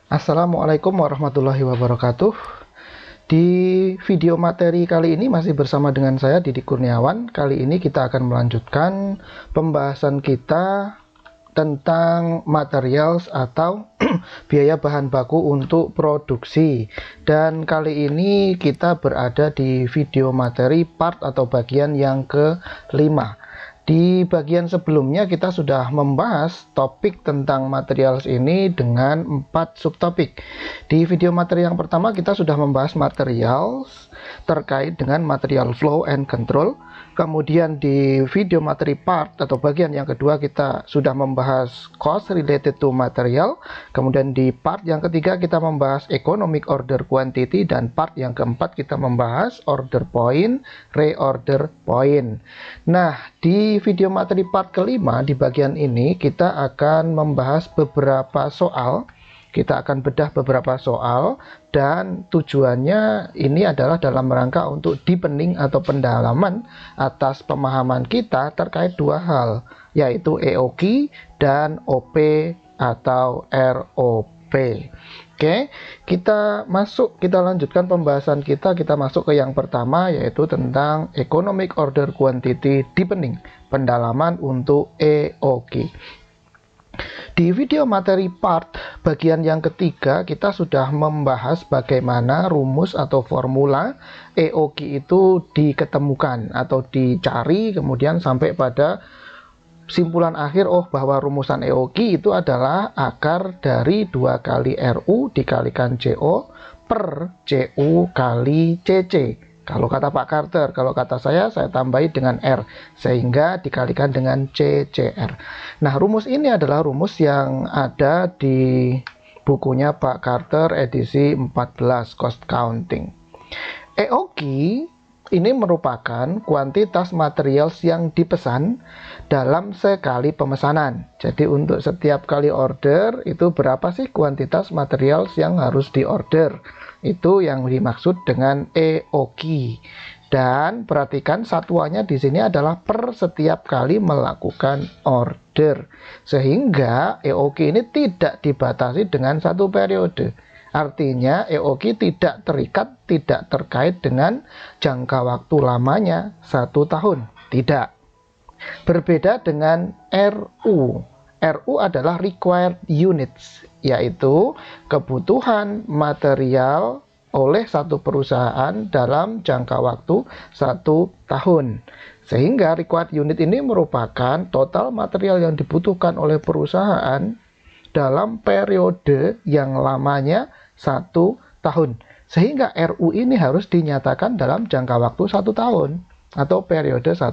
Assalamualaikum warahmatullahi wabarakatuh. Di video materi kali ini masih bersama dengan saya Didi Kurniawan. Kali ini kita akan melanjutkan pembahasan kita tentang materials atau biaya bahan baku untuk produksi. Dan kali ini kita berada di video materi part atau bagian yang kelima. Di bagian sebelumnya kita sudah membahas topik tentang materials ini dengan 4 subtopik. Di video materi yang pertama kita sudah membahas materials terkait dengan material flow and control. Kemudian di video materi part atau bagian yang kedua kita sudah membahas cost related to material. Kemudian di part yang ketiga kita membahas economic order quantity, dan part yang keempat kita membahas order point, reorder point. Nah, di video materi part kelima di bagian ini kita akan membahas beberapa soal. Kita akan bedah beberapa soal, dan tujuannya ini adalah dalam rangka untuk deepening atau pendalaman atas pemahaman kita terkait dua hal, yaitu EOQ dan OP atau ROP. Oke, kita lanjutkan pembahasan kita masuk ke yang pertama, yaitu tentang economic order quantity deepening, pendalaman untuk EOQ. Di video materi part bagian yang ketiga kita sudah membahas bagaimana rumus atau formula EOQ itu diketemukan atau dicari, kemudian sampai pada simpulan akhir bahwa rumusan EOQ itu adalah akar dari 2 kali RU dikalikan CO per CU kali CC. Kalau kata Pak Carter, kalau kata saya tambahi dengan R, sehingga dikalikan dengan CCR. Nah, rumus ini adalah rumus yang ada di bukunya Pak Carter edisi 14 Cost Counting. EOQ ini merupakan kuantitas materials yang dipesan dalam sekali pemesanan. Jadi untuk setiap kali order itu berapa sih kuantitas materials yang harus diorder? Itu yang dimaksud dengan EOQ. Dan perhatikan satuannya di sini adalah per setiap kali melakukan order. Sehingga EOQ ini tidak dibatasi dengan satu periode. Artinya EOQ tidak terikat, tidak terkait dengan jangka waktu lamanya 1 tahun. Tidak. Berbeda dengan RU. RU adalah required units, yaitu kebutuhan material oleh satu perusahaan dalam jangka waktu 1 tahun. Sehingga required unit ini merupakan total material yang dibutuhkan oleh perusahaan dalam periode yang lamanya 1 tahun. Sehingga RU ini harus dinyatakan dalam jangka waktu 1 tahun atau periode 1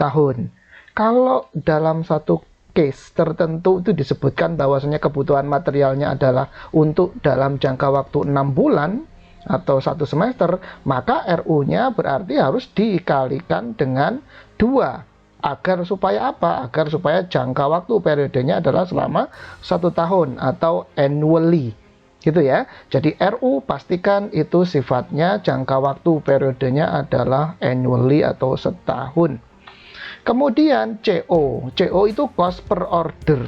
tahun. Kalau dalam satu case tertentu itu disebutkan bahwasanya kebutuhan materialnya adalah untuk dalam jangka waktu 6 bulan atau 1 semester, maka RU-nya berarti harus dikalikan dengan 2. Agar supaya apa? Agar supaya jangka waktu periodenya adalah selama 1 tahun atau annually. Gitu ya. Jadi RU pastikan itu sifatnya jangka waktu periodenya adalah annually atau setahun. Kemudian CO itu cost per order,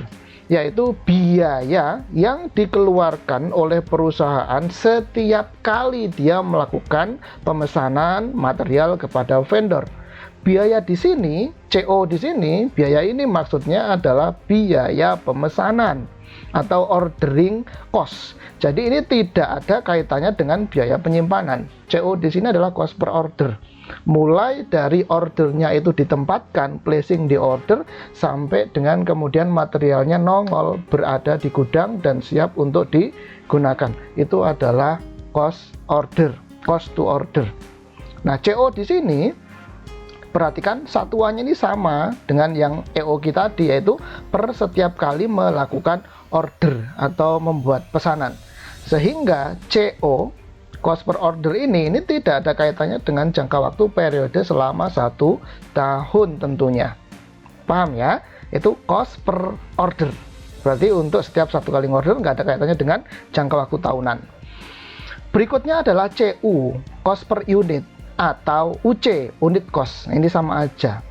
yaitu biaya yang dikeluarkan oleh perusahaan setiap kali dia melakukan pemesanan material kepada vendor. Biaya di sini, CO di sini, biaya ini maksudnya adalah biaya pemesanan atau ordering cost. Jadi ini tidak ada kaitannya dengan biaya penyimpanan. CO di sini adalah cost per order. Mulai dari ordernya itu ditempatkan, placing di order, sampai dengan kemudian materialnya nongol berada di gudang dan siap untuk digunakan. Itu adalah cost to order. Nah, CO di sini perhatikan satuannya ini sama dengan yang EOQ tadi, yaitu per setiap kali melakukan order atau membuat pesanan. Sehingga CO cost per order ini tidak ada kaitannya dengan jangka waktu periode selama 1 tahun tentunya. Paham ya? Itu cost per order. Berarti untuk setiap 1 kali order nggak ada kaitannya dengan jangka waktu tahunan. Berikutnya adalah CU, cost per unit, atau UC, unit cost. Ini sama aja.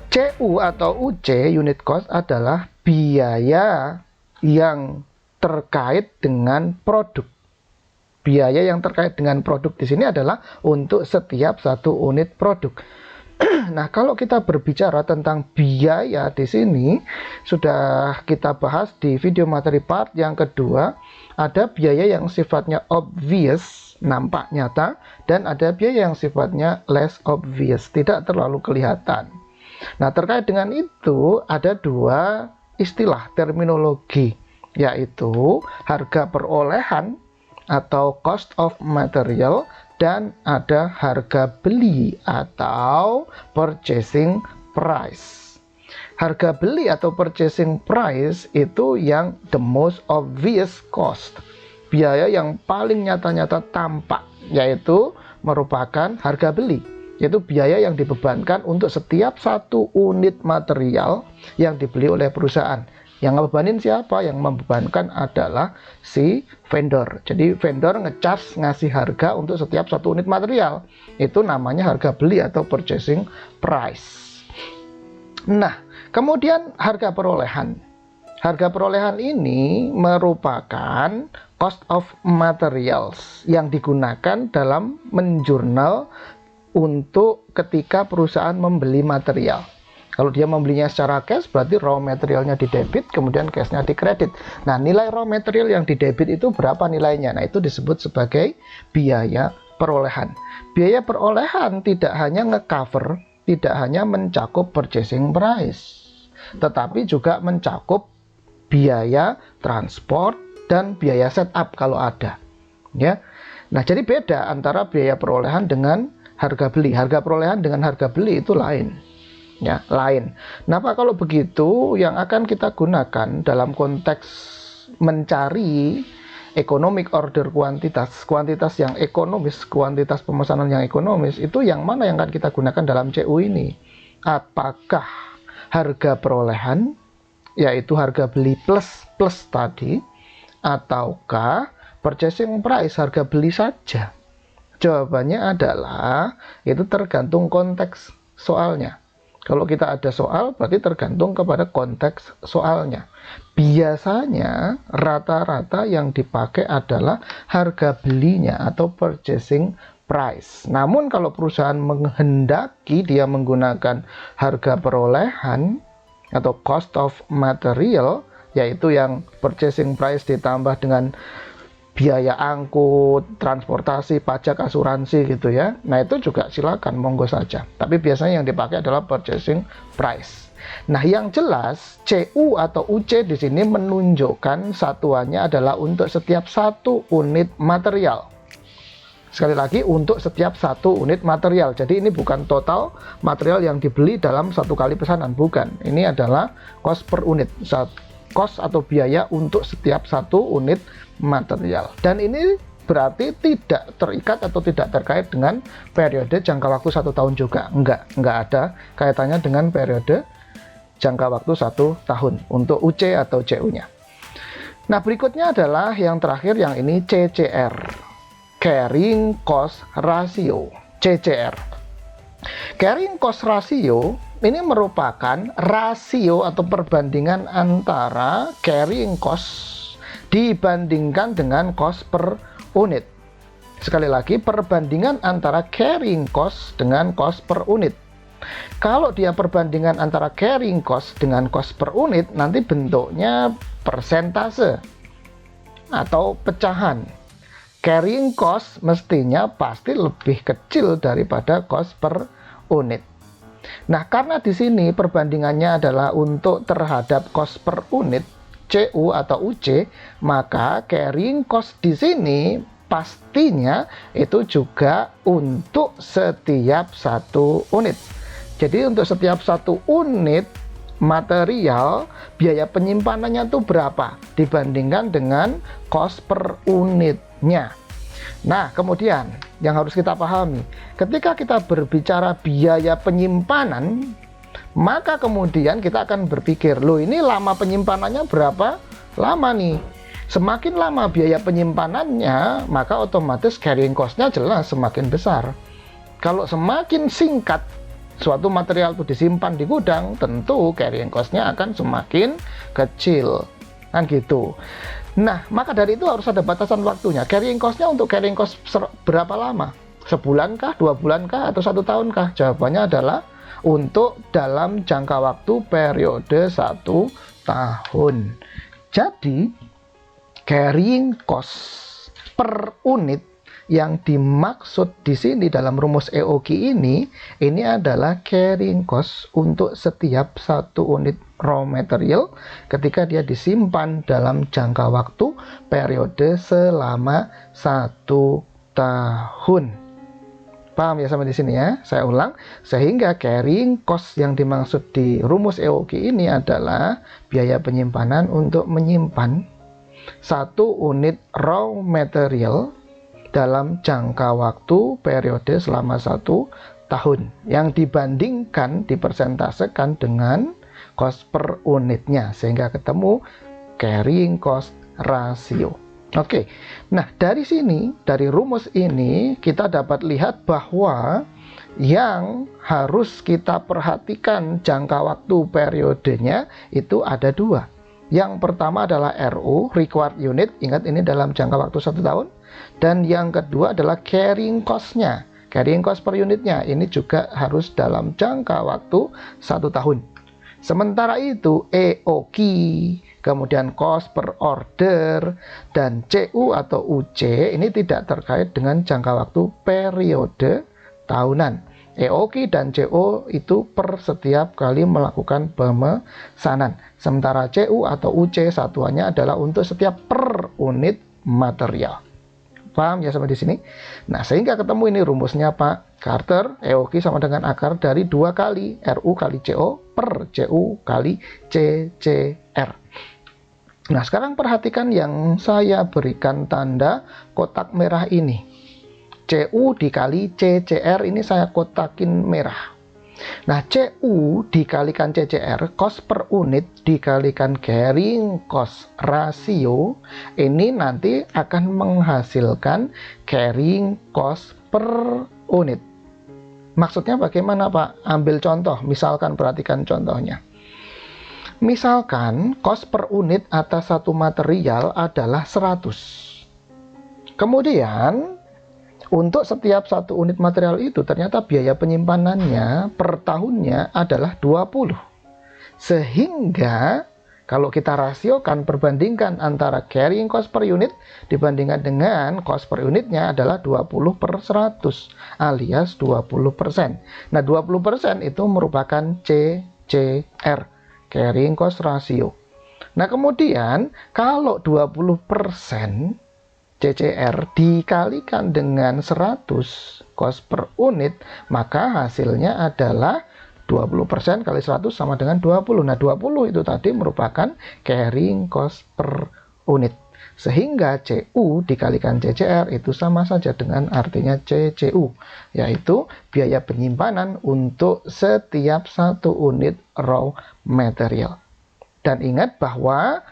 CU atau UC, unit cost, adalah biaya yang terkait dengan produk. Biaya yang terkait dengan produk di sini adalah untuk setiap satu unit produk. Nah, kalau kita berbicara tentang biaya di sini, sudah kita bahas di video materi part yang kedua, ada biaya yang sifatnya obvious, nampak nyata, dan ada biaya yang sifatnya less obvious, tidak terlalu kelihatan. Nah, terkait dengan itu, ada dua istilah terminologi, yaitu harga perolehan atau cost of material, dan ada harga beli atau purchasing price. Harga beli atau purchasing price itu yang the most obvious cost, biaya yang paling nyata-nyata tampak, yaitu merupakan harga beli, yaitu biaya yang dibebankan untuk setiap satu unit material yang dibeli oleh perusahaan. Yang ngebebanin siapa? Yang membebankan adalah si vendor. Jadi vendor ngecas ngasih harga untuk setiap satu unit material. Itu namanya harga beli atau purchasing price. Nah, kemudian harga perolehan. Harga perolehan ini merupakan cost of materials yang digunakan dalam menjurnal untuk ketika perusahaan membeli material. Kalau dia membelinya secara cash, berarti raw materialnya di debit, kemudian cashnya di kredit. Nah, nilai raw material yang di debit itu berapa nilainya? Nah, itu disebut sebagai biaya perolehan. Biaya perolehan tidak hanya nge-cover, tidak hanya mencakup purchasing price, tetapi juga mencakup biaya transport dan biaya setup kalau ada. Ya. Nah, jadi beda antara biaya perolehan dengan harga beli. Harga perolehan dengan harga beli itu lain. Ya, lain. Nah, Pak, kalau begitu yang akan kita gunakan dalam konteks mencari economic order kuantitas yang ekonomis, kuantitas pemesanan yang ekonomis, itu yang mana yang akan kita gunakan dalam CU ini? Apakah harga perolehan, yaitu harga beli plus tadi, ataukah purchasing price, harga beli saja? Jawabannya adalah itu tergantung konteks soalnya. Kalau kita ada soal, berarti tergantung kepada konteks soalnya. Biasanya rata-rata yang dipakai adalah harga belinya atau purchasing price. Namun kalau perusahaan menghendaki dia menggunakan harga perolehan atau cost of material, yaitu yang purchasing price ditambah dengan biaya angkut, transportasi, pajak, asuransi gitu ya. Nah, itu juga silakan, monggo saja. Tapi biasanya yang dipakai adalah purchasing price. Nah, yang jelas CU atau UC di sini menunjukkan satuannya adalah untuk setiap satu unit material. Sekali lagi, untuk setiap satu unit material. Jadi ini bukan total material yang dibeli dalam satu kali pesanan, bukan. Ini adalah cost per unit. Cost atau biaya untuk setiap satu unit material. Dan ini berarti tidak terikat atau tidak terkait dengan periode jangka waktu 1 tahun juga. Enggak ada kaitannya dengan periode jangka waktu 1 tahun untuk UC atau CU-nya. Nah, berikutnya adalah yang terakhir, yang ini CCR, Carrying Cost Ratio, CCR. Carrying Cost Ratio ini merupakan rasio atau perbandingan antara carrying cost dibandingkan dengan cost per unit. Sekali lagi, perbandingan antara carrying cost dengan cost per unit. Kalau dia perbandingan antara carrying cost dengan cost per unit, nanti bentuknya persentase atau pecahan. Carrying cost mestinya pasti lebih kecil daripada cost per unit. Nah, karena di sini perbandingannya adalah untuk terhadap cost per unit, CU atau UC, maka carrying cost di sini pastinya itu juga untuk setiap satu unit. Jadi untuk setiap satu unit material, biaya penyimpanannya itu berapa dibandingkan dengan cost per unitnya. Nah, kemudian yang harus kita pahami, ketika kita berbicara biaya penyimpanan, maka kemudian kita akan berpikir, loh, ini lama penyimpanannya berapa lama nih? Semakin lama biaya penyimpanannya, maka otomatis carrying cost-nya jelas semakin besar. Kalau semakin singkat suatu material itu disimpan di gudang, tentu carrying cost-nya akan semakin kecil. Kan gitu. Nah, maka dari itu harus ada batasan waktunya. Carrying cost-nya untuk carrying cost berapa lama? Sebulan kah, 2 bulan kah, atau 1 tahun kah? Jawabannya adalah untuk dalam jangka waktu periode 1 tahun. Jadi, carrying cost per unit yang dimaksud di sini dalam rumus EOQ ini adalah carrying cost untuk setiap 1 unit raw material ketika dia disimpan dalam jangka waktu periode selama 1 tahun. Paham ya sampai di sini ya? Saya ulang, sehingga carrying cost yang dimaksud di rumus EOQ ini adalah biaya penyimpanan untuk menyimpan 1 unit raw material dalam jangka waktu periode selama 1 tahun yang dibandingkan, dipersentasekan dengan cost per unitnya sehingga ketemu carrying cost ratio. Oke, nah dari sini, dari rumus ini kita dapat lihat bahwa yang harus kita perhatikan jangka waktu periodenya itu ada 2. Yang pertama adalah RU, required unit, ingat ini dalam jangka waktu 1 tahun. Dan yang kedua adalah carrying cost-nya, carrying cost per unitnya, ini juga harus dalam jangka waktu 1 tahun. Sementara itu EOQ, kemudian cost per order, dan CU atau UC ini tidak terkait dengan jangka waktu periode tahunan. EOQ dan CO itu per setiap kali melakukan pemesanan. Sementara CU atau UC satuannya adalah untuk setiap per unit material. Paham ya sampai di sini? Nah, sehingga ketemu ini rumusnya Pak Carter, EOQ sama dengan akar dari 2 kali RU kali CO per CU kali CCR. Nah, sekarang perhatikan yang saya berikan tanda kotak merah ini. CU dikali CCR ini saya kotakin merah. Nah, CU dikalikan CCR, cost per unit dikalikan carrying cost ratio, ini nanti akan menghasilkan carrying cost per unit. Maksudnya bagaimana Pak? Ambil contoh, misalkan perhatikan contohnya. Misalkan cost per unit atas 1 material adalah 100. Kemudian untuk setiap 1 unit material itu ternyata biaya penyimpanannya per tahunnya adalah 20. Sehingga kalau kita rasiokan, perbandingkan antara carrying cost per unit dibandingkan dengan cost per unitnya adalah 20 per 100 alias 20%. Nah, 20% itu merupakan CCR, carrying cost ratio. Nah, kemudian kalau 20% CCR dikalikan dengan 100 cost per unit, maka hasilnya adalah 20% kali 100 sama dengan 20. Nah, 20 itu tadi merupakan carrying cost per unit. Sehingga CU dikalikan CCR itu sama saja dengan artinya CCU, yaitu biaya penyimpanan untuk setiap 1 unit raw material. Dan ingat bahwa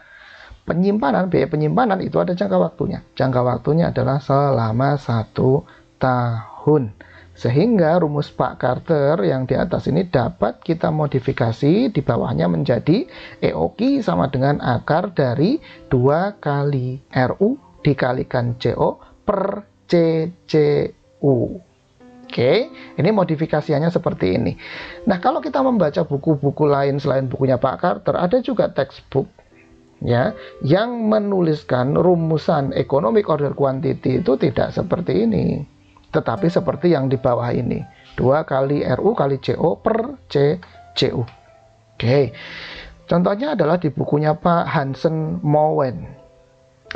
biaya penyimpanan itu ada jangka waktunya. Jangka waktunya adalah selama 1 tahun. Sehingga rumus Pak Carter yang di atas ini dapat kita modifikasi di bawahnya menjadi EOQ sama dengan akar dari 2 kali RU dikalikan CO per CCU. Oke, ini modifikasinya seperti ini. Nah, kalau kita membaca buku-buku lain selain bukunya Pak Carter, ada juga textbook ya yang menuliskan rumusan economic order quantity itu tidak seperti ini, tetapi seperti yang di bawah ini, 2 kali RU kali CO per CCU. Oke, contohnya adalah di bukunya Pak Hansen Mowen,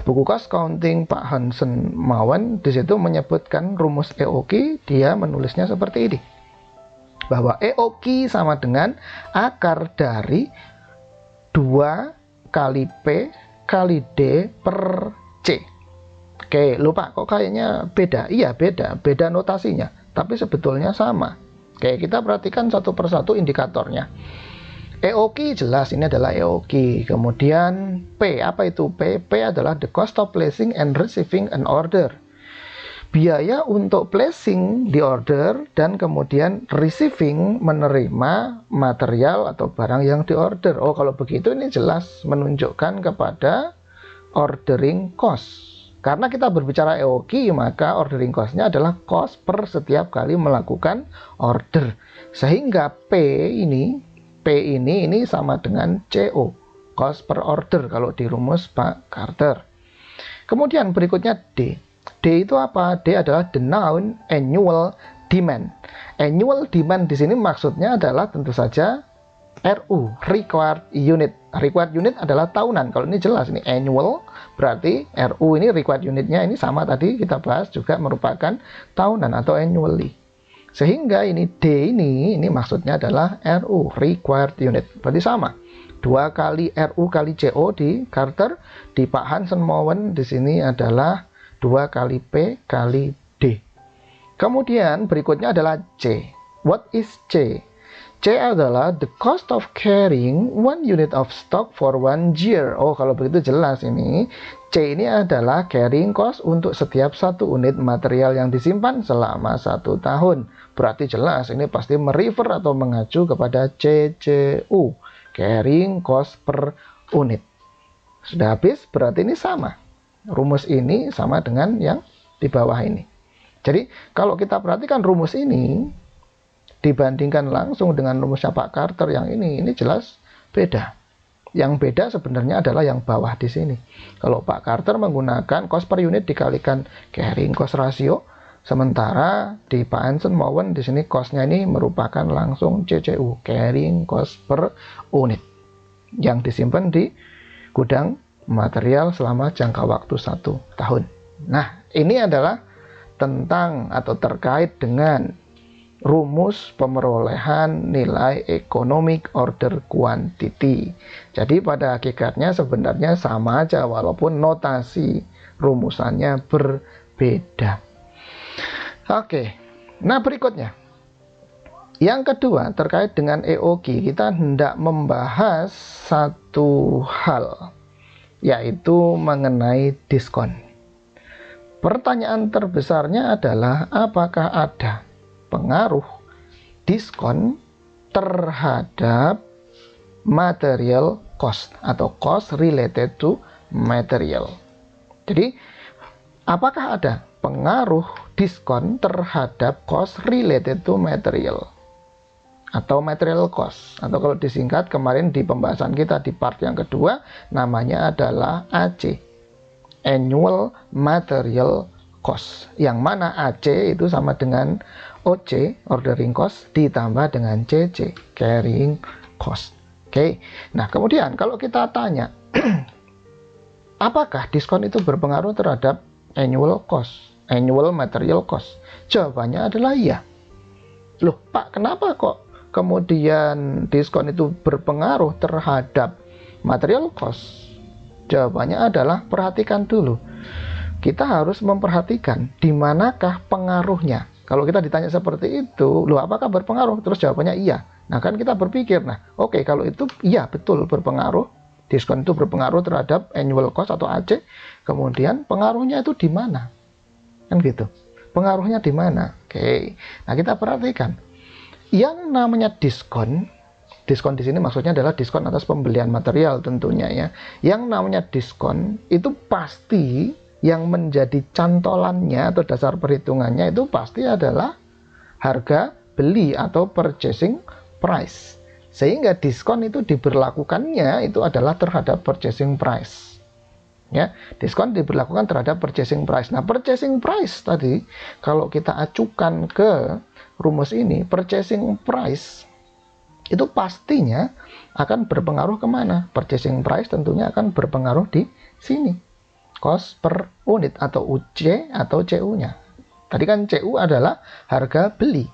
buku cost counting Pak Hansen Mowen. Di situ menyebutkan rumus EOQ, dia menulisnya seperti ini, bahwa EOQ sama dengan akar dari 2 kali P kali D per C. Oke, lupa kok kayaknya beda. Iya, beda notasinya, tapi sebetulnya sama. Oke, kita perhatikan satu persatu indikatornya. EOQ jelas ini adalah EOQ. Kemudian P, apa itu P? P adalah the cost of placing and receiving an order. Biaya untuk placing di order dan kemudian receiving, menerima material atau barang yang diorder. Oh, kalau begitu ini jelas menunjukkan kepada ordering cost. Karena kita berbicara EOQ, maka ordering cost-nya adalah cost per setiap kali melakukan order. Sehingga P ini sama dengan CO, cost per order kalau di rumus Pak Carter. Kemudian berikutnya D. D itu apa? D adalah the noun annual demand. Annual demand di sini maksudnya adalah tentu saja RU, required unit. Required unit adalah tahunan. Kalau ini jelas, ini annual, berarti RU ini required unitnya ini sama tadi kita bahas juga merupakan tahunan atau annually. Sehingga ini D ini maksudnya adalah RU, required unit. Berarti sama. 2 kali RU kali CO di Carter, di Pak Hansen Mowen di sini adalah 2 kali P kali D. Kemudian berikutnya adalah C. What is C? C adalah the cost of carrying 1 unit of stock for 1 year. Oh, kalau begitu jelas ini. C ini adalah carrying cost untuk setiap 1 unit material yang disimpan selama 1 tahun. Berarti jelas ini pasti merefer atau mengacu kepada CCU. Carrying cost per unit. Sudah habis, berarti ini sama. Rumus ini sama dengan yang di bawah ini. Jadi, kalau kita perhatikan rumus ini, dibandingkan langsung dengan rumusnya Pak Carter yang ini jelas beda. Yang beda sebenarnya adalah yang bawah di sini. Kalau Pak Carter menggunakan cost per unit dikalikan carrying cost ratio, sementara di Pak Hansen Mowen di sini cost-nya ini merupakan langsung CCU, carrying cost per unit, yang disimpan di gudang material selama jangka waktu 1 tahun. Nah, ini adalah tentang atau terkait dengan rumus pemerolehan nilai economic order quantity. Jadi pada hakikatnya sebenarnya sama aja walaupun notasi rumusannya berbeda. Oke, nah berikutnya. Yang kedua terkait dengan EOQ, kita hendak membahas satu hal, yaitu mengenai diskon. Pertanyaan terbesarnya adalah apakah ada pengaruh diskon terhadap material cost atau cost related to material. Jadi, apakah ada pengaruh diskon terhadap cost related to material atau material cost, atau kalau disingkat kemarin di pembahasan kita di part yang kedua namanya adalah AC, annual material cost, yang mana AC itu sama dengan OC, ordering cost, ditambah dengan CC, carrying cost. Oke. Nah, kemudian kalau kita tanya apakah diskon itu berpengaruh terhadap annual cost, annual material cost? Jawabannya adalah iya. Loh, Pak, kenapa kok kemudian diskon itu berpengaruh terhadap material cost? Jawabannya adalah perhatikan dulu. Kita harus memperhatikan di manakah pengaruhnya. Kalau kita ditanya seperti itu, loh apakah berpengaruh? Terus jawabannya iya. Nah kan kita berpikir, nah oke, kalau itu iya betul berpengaruh. Diskon itu berpengaruh terhadap annual cost atau AC. Kemudian pengaruhnya itu di mana? Kan gitu. Pengaruhnya di mana? Oke. Nah kita perhatikan. Yang namanya diskon di sini maksudnya adalah diskon atas pembelian material tentunya ya. Yang namanya diskon itu pasti yang menjadi cantolannya atau dasar perhitungannya itu pasti adalah harga beli atau purchasing price. Sehingga diskon itu diberlakukannya itu adalah terhadap purchasing price. Ya, diskon diberlakukan terhadap purchasing price. Nah, purchasing price tadi kalau kita acukan ke rumus ini, purchasing price itu pastinya akan berpengaruh kemana? Purchasing price tentunya akan berpengaruh di sini. Cost per unit atau UC atau CU-nya. Tadi kan CU adalah harga beli,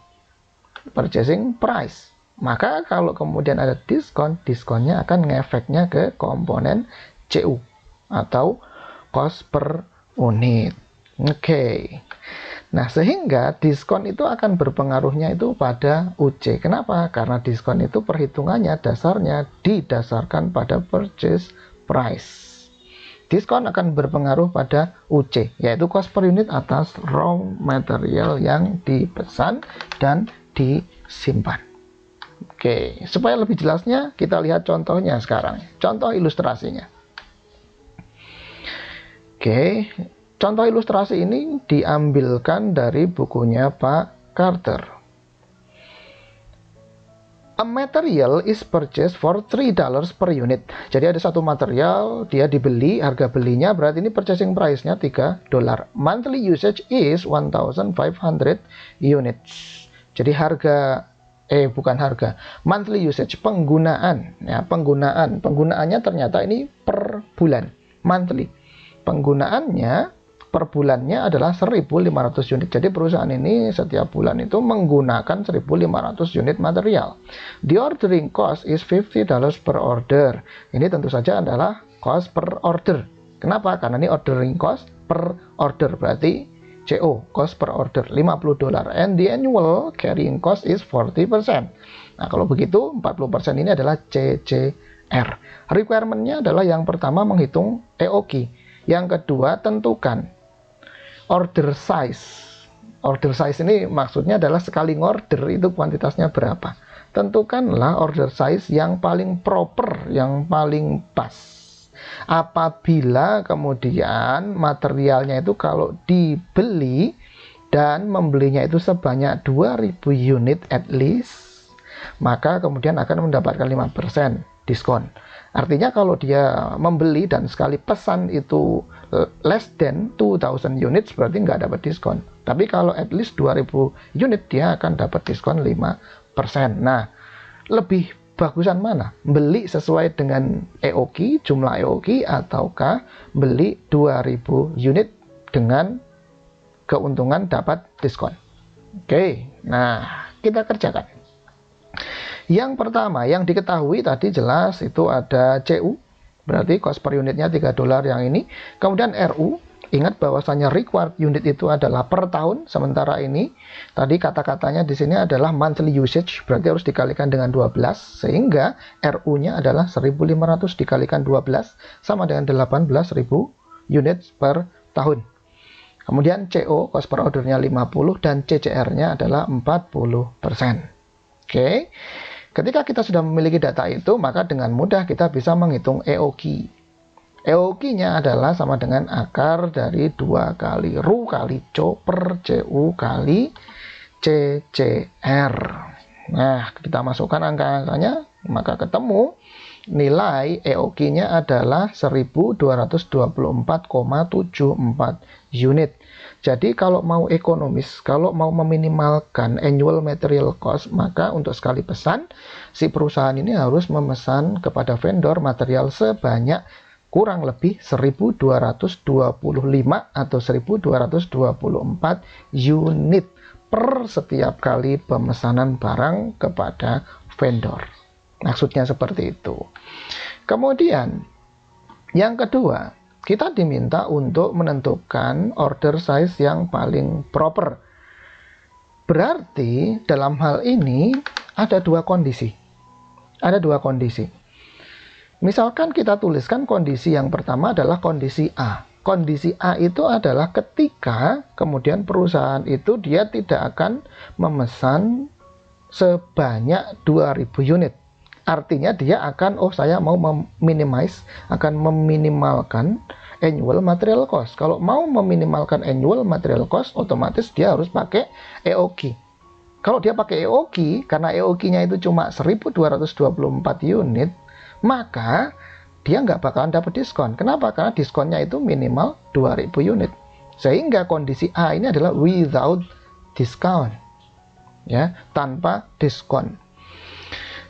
purchasing price. Maka kalau kemudian ada diskon, diskonnya akan ngefeknya ke komponen CU atau cost per unit. Oke. Nah, sehingga diskon itu akan berpengaruhnya itu pada UC. Kenapa? Karena diskon itu perhitungannya dasarnya didasarkan pada purchase price. Diskon akan berpengaruh pada UC, yaitu cost per unit atas raw material yang dipesan dan disimpan. Oke, supaya lebih jelasnya kita lihat contohnya sekarang. Contoh ilustrasinya. Oke, contoh ilustrasi ini diambilkan dari bukunya Pak Carter. A material is purchased for $3 per unit. Jadi ada satu material, dia dibeli, harga belinya berarti ini purchasing price-nya $3. Monthly usage is 1,500 units. Jadi monthly usage, penggunaan, ya, penggunaannya ternyata ini per bulan, monthly. Penggunaannya per bulannya adalah 1.500 unit. Jadi perusahaan ini setiap bulan itu menggunakan 1.500 unit material. The ordering cost is $50 per order. Ini tentu saja adalah cost per order. Kenapa? Karena ini ordering cost per order, berarti CO, cost per order, $50. And the annual carrying cost is 40%. Nah, kalau begitu 40% ini adalah CCR. Requirement-nya adalah yang pertama menghitung EOQ. Yang kedua, tentukan order size. Order size ini maksudnya adalah sekali ngorder itu kuantitasnya berapa. Tentukanlah order size yang paling proper, yang paling pas. Apabila kemudian materialnya itu kalau dibeli dan membelinya itu sebanyak 2.000 unit at least, maka kemudian akan mendapatkan 5% diskon. Artinya kalau dia membeli dan sekali pesan itu less than 2,000 units berarti nggak dapat diskon. Tapi kalau at least 2.000 unit dia akan dapat diskon 5%. Nah, lebih bagusan mana? Beli sesuai dengan EOQ, jumlah EOQ, ataukah beli 2.000 unit dengan keuntungan dapat diskon? Oke, nah kita kerjakan. Yang pertama, yang diketahui tadi jelas itu ada CU, berarti cost per unitnya $3 yang ini. Kemudian RU, ingat bahwasanya required unit itu adalah per tahun, sementara ini tadi kata-katanya di sini adalah monthly usage, berarti harus dikalikan dengan 12, sehingga RU-nya adalah 1.500 dikalikan 12 sama dengan 18.000 unit per tahun. Kemudian CO, cost per ordernya 50, dan CCR-nya adalah 40%. Oke. Ketika kita sudah memiliki data itu, maka dengan mudah kita bisa menghitung EOQ. EOQ-nya adalah sama dengan akar dari 2 kali RU kali CO per CU kali CCR. Nah, kita masukkan angka-angkanya, maka ketemu nilai EOQ-nya adalah 1.224,74 unit. Jadi kalau mau ekonomis, kalau mau meminimalkan annual material cost, maka untuk sekali pesan, si perusahaan ini harus memesan kepada vendor material sebanyak kurang lebih 1.225 atau 1.224 unit per setiap kali pemesanan barang kepada vendor. Maksudnya seperti itu. Kemudian, yang kedua, kita diminta untuk menentukan order size yang paling proper. Berarti dalam hal ini ada dua kondisi. Ada dua kondisi. Misalkan kita tuliskan kondisi yang pertama adalah kondisi A. Kondisi A itu adalah ketika kemudian perusahaan itu dia tidak akan memesan sebanyak 2.000 unit. Artinya dia akan, saya mau akan meminimalkan annual material cost. Kalau mau meminimalkan annual material cost, otomatis dia harus pakai EOQ. Kalau dia pakai EOQ, karena EOQ-nya itu cuma 1.224 unit, maka dia nggak bakalan dapat diskon. Kenapa? Karena diskonnya itu minimal 2.000 unit. Sehingga kondisi A ini adalah without discount. Ya, tanpa diskon.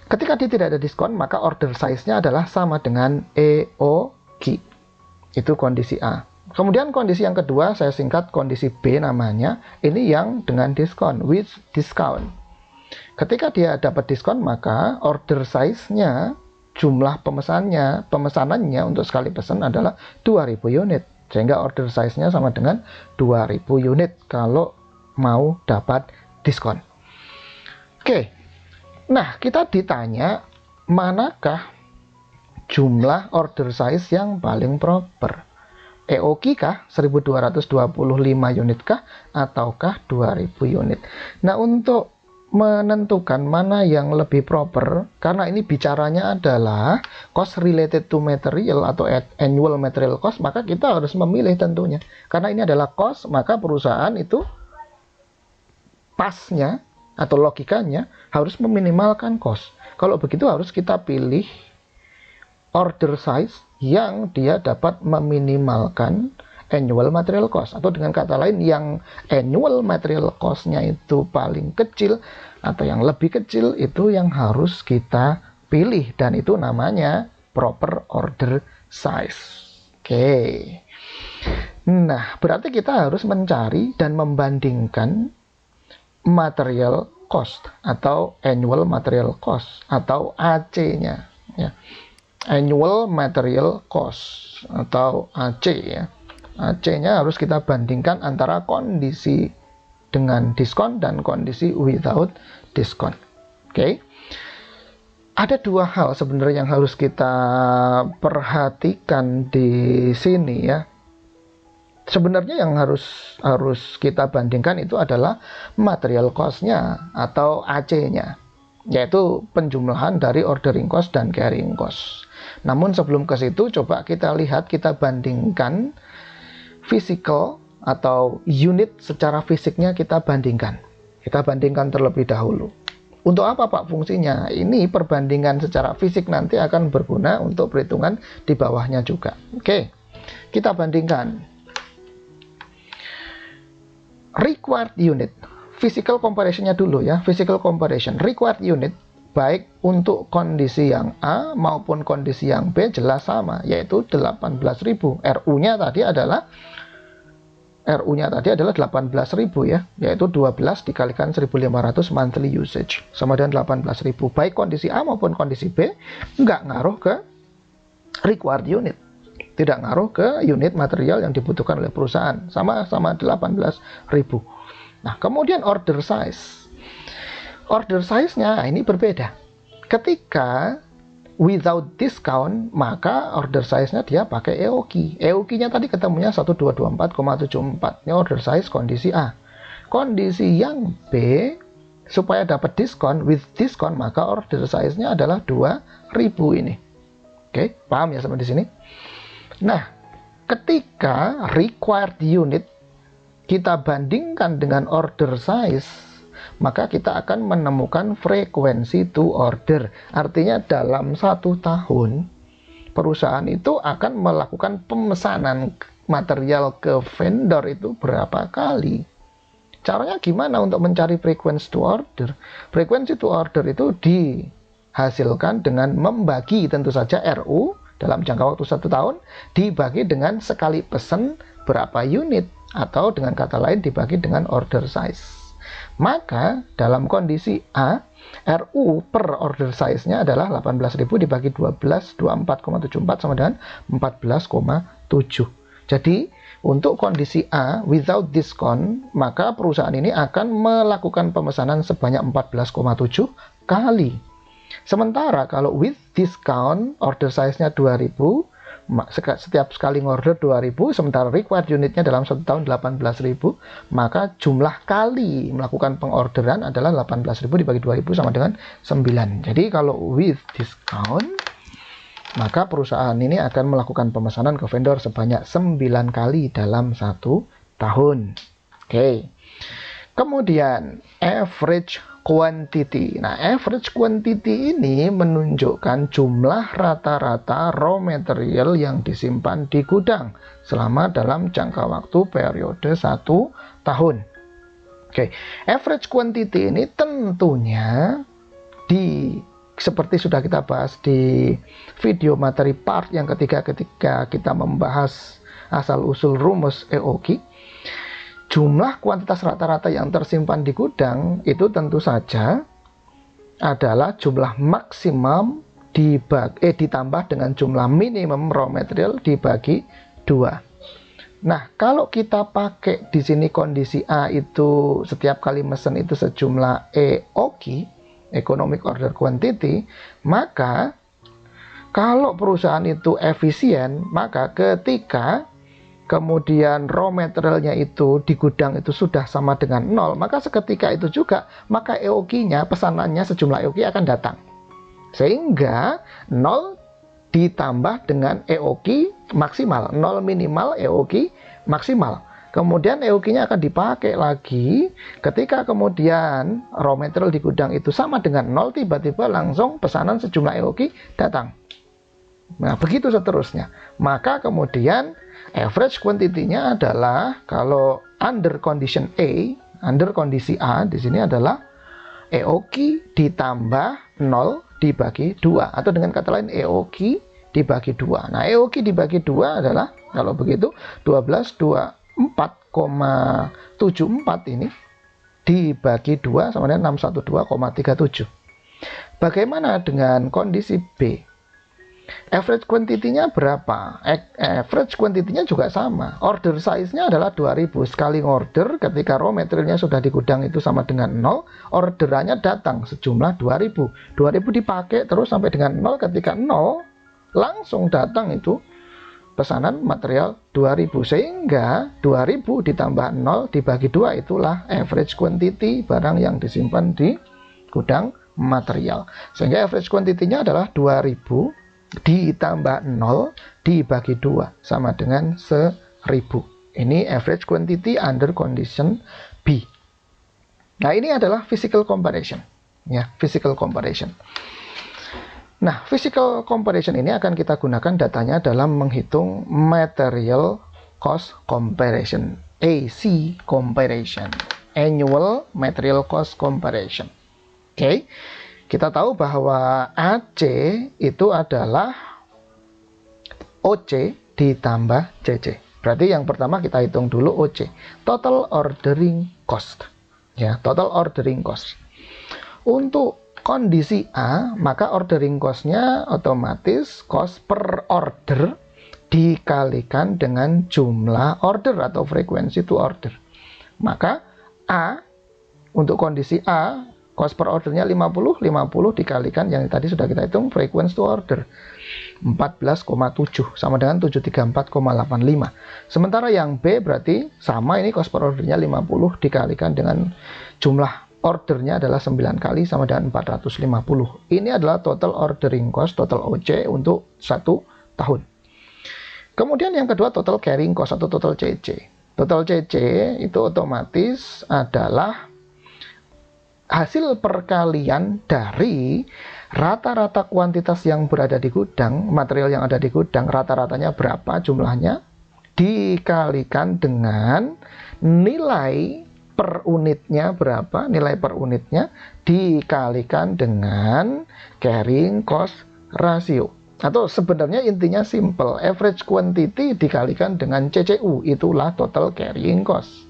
Ketika dia tidak ada diskon, maka order size-nya adalah sama dengan EOQ. Itu kondisi A. Kemudian kondisi yang kedua, saya singkat kondisi B namanya. Ini yang dengan diskon, with discount. Ketika dia dapat diskon, maka order size-nya, jumlah pemesanannya untuk sekali pesan adalah 2.000 unit. Sehingga order size-nya sama dengan 2.000 unit kalau mau dapat diskon. Oke. Nah, kita ditanya manakah jumlah order size yang paling proper? EOQ kah? 1.225 unit kah? Ataukah 2.000 unit? Nah, untuk menentukan mana yang lebih proper, karena ini bicaranya adalah cost related to material atau annual material cost, maka kita harus memilih tentunya. Karena ini adalah cost, maka perusahaan itu pasnya atau logikanya harus meminimalkan cost. Kalau begitu harus kita pilih order size yang dia dapat meminimalkan annual material cost, atau dengan kata lain yang annual material cost-nya itu paling kecil atau yang lebih kecil, itu yang harus kita pilih, dan itu namanya proper order size. Oke. Nah, berarti kita harus mencari dan membandingkan material cost atau annual material cost atau AC-nya ya. Annual material cost atau AC ya. AC-nya harus kita bandingkan antara kondisi dengan diskon dan kondisi without diskon. Oke. Ada dua hal sebenarnya yang harus kita perhatikan di sini ya. Sebenarnya yang harus kita bandingkan itu adalah material cost-nya atau AC-nya, yaitu penjumlahan dari ordering cost dan carrying cost. Namun sebelum ke situ, coba kita lihat, kita bandingkan physical atau unit secara fisiknya, kita bandingkan terlebih dahulu. Untuk apa Pak fungsinya? Ini perbandingan secara fisik nanti akan berguna untuk perhitungan di bawahnya juga. Oke, kita bandingkan required unit, physical comparison-nya dulu ya. Physical comparison, required unit baik untuk kondisi yang A maupun kondisi yang B jelas sama, yaitu 18.000. RU-nya tadi adalah 18.000 ya, yaitu 12 dikalikan 1.500 monthly usage sama dengan 18.000. Baik kondisi A maupun kondisi B nggak ngaruh ke required unit, tidak ngaruh ke unit material yang dibutuhkan oleh perusahaan, sama-sama 18.000. Nah, kemudian order size. Order size-nya ini berbeda. Ketika without discount, maka order size-nya dia pakai EOQ. EOQ-nya tadi ketemunya 1224,74. Ini order size kondisi A. Kondisi yang B, supaya dapat diskon, with diskon, maka order size-nya adalah 2.000 ini. Oke, paham ya sampai di sini? Nah, ketika required unit kita bandingkan dengan order size, maka kita akan menemukan frekuensi to order. Artinya dalam 1 tahun, perusahaan itu akan melakukan pemesanan material ke vendor itu berapa kali. Caranya gimana untuk mencari frekuensi to order? Frekuensi to order itu dihasilkan dengan membagi tentu saja RU dalam jangka waktu 1 tahun, dibagi dengan sekali pesan berapa unit, atau dengan kata lain dibagi dengan order size. Maka dalam kondisi A, RU per order size-nya adalah 18.000 dibagi 12, 24,74 sama dengan 14,7. Jadi untuk kondisi A without discount, maka perusahaan ini akan melakukan pemesanan sebanyak 14,7 kali. Sementara kalau with discount, order size-nya 2.000, setiap sekali ngorder 2.000, sementara required unitnya dalam 1 tahun 18.000, maka jumlah kali melakukan pengorderan adalah 18.000 dibagi 2.000 sama dengan 9. Jadi kalau with discount, maka perusahaan ini akan melakukan pemesanan ke vendor sebanyak 9 kali dalam 1 tahun. Oke. Kemudian average quantity. Nah, average quantity ini menunjukkan jumlah rata-rata raw material yang disimpan di gudang selama dalam jangka waktu periode 1 tahun. Oke, average quantity ini tentunya seperti sudah kita bahas di video materi part yang ketiga ketika kita membahas asal-usul rumus EOQ. Jumlah kuantitas rata-rata yang tersimpan di gudang itu tentu saja adalah jumlah maksimum ditambah dengan jumlah minimum raw material dibagi 2. Nah, kalau kita pakai di sini kondisi A itu setiap kali mesen itu sejumlah EOQ, Economic Order Quantity, maka kalau perusahaan itu efisien, maka ketika kemudian raw materialnya itu di gudang itu sudah sama dengan 0, maka seketika itu juga maka EOQ-nya, pesanannya sejumlah EOQ akan datang. Sehingga 0 ditambah dengan EOQ maksimal, 0 minimal, EOQ maksimal. Kemudian EOQ-nya akan dipakai lagi ketika kemudian raw material di gudang itu sama dengan 0, tiba-tiba langsung pesanan sejumlah EOQ datang. Nah, begitu seterusnya. Maka kemudian average quantity-nya adalah kalau under condition A, under kondisi A di sini adalah EOQ ditambah 0 dibagi 2, atau dengan kata lain EOQ dibagi 2. Nah, EOQ dibagi 2 adalah kalau begitu 1224,74 ini dibagi 2 sama dengan 612,37. Bagaimana dengan kondisi B? Average quantity-nya berapa? Average quantity-nya juga sama. Order size-nya adalah 2000. Sekali order ketika raw materialnya sudah di gudang itu sama dengan 0, orderannya datang sejumlah 2000. 2000 dipakai terus sampai dengan 0, ketika 0 langsung datang itu pesanan material 2000. Sehingga 2000 ditambah 0 dibagi 2 itulah average quantity barang yang disimpan di gudang material. Sehingga average quantity-nya adalah 2000 ditambah 0 dibagi 2 sama dengan 1000. Ini average quantity under condition B. Nah, ini adalah physical comparison. Ya, physical comparison. Nah, physical comparison ini akan kita gunakan datanya dalam menghitung material cost comparison, AC comparison, annual material cost comparison. Oke. Kita tahu bahwa AC itu adalah OC ditambah CC. Berarti yang pertama kita hitung dulu OC, total ordering cost. Ya, total ordering cost. Untuk kondisi A, maka ordering cost-nya otomatis cost per order dikalikan dengan jumlah order atau frekuensi to order. Maka A, untuk kondisi A, cost per ordernya 50 dikalikan yang tadi sudah kita hitung frequency to order 14,7 sama dengan 734,85. Sementara yang B berarti sama, ini cost per ordernya 50 dikalikan dengan jumlah ordernya adalah 9 kali sama dengan 450. Ini adalah total ordering cost, total OC untuk 1 tahun. Kemudian yang kedua total carrying cost atau total CC. Total CC itu otomatis adalah hasil perkalian dari rata-rata kuantitas yang berada di gudang, material yang ada di gudang, rata-ratanya berapa jumlahnya, dikalikan dengan nilai per unitnya berapa, nilai per unitnya dikalikan dengan carrying cost ratio. Atau sebenarnya intinya simple, average quantity dikalikan dengan CCU, itulah total carrying cost.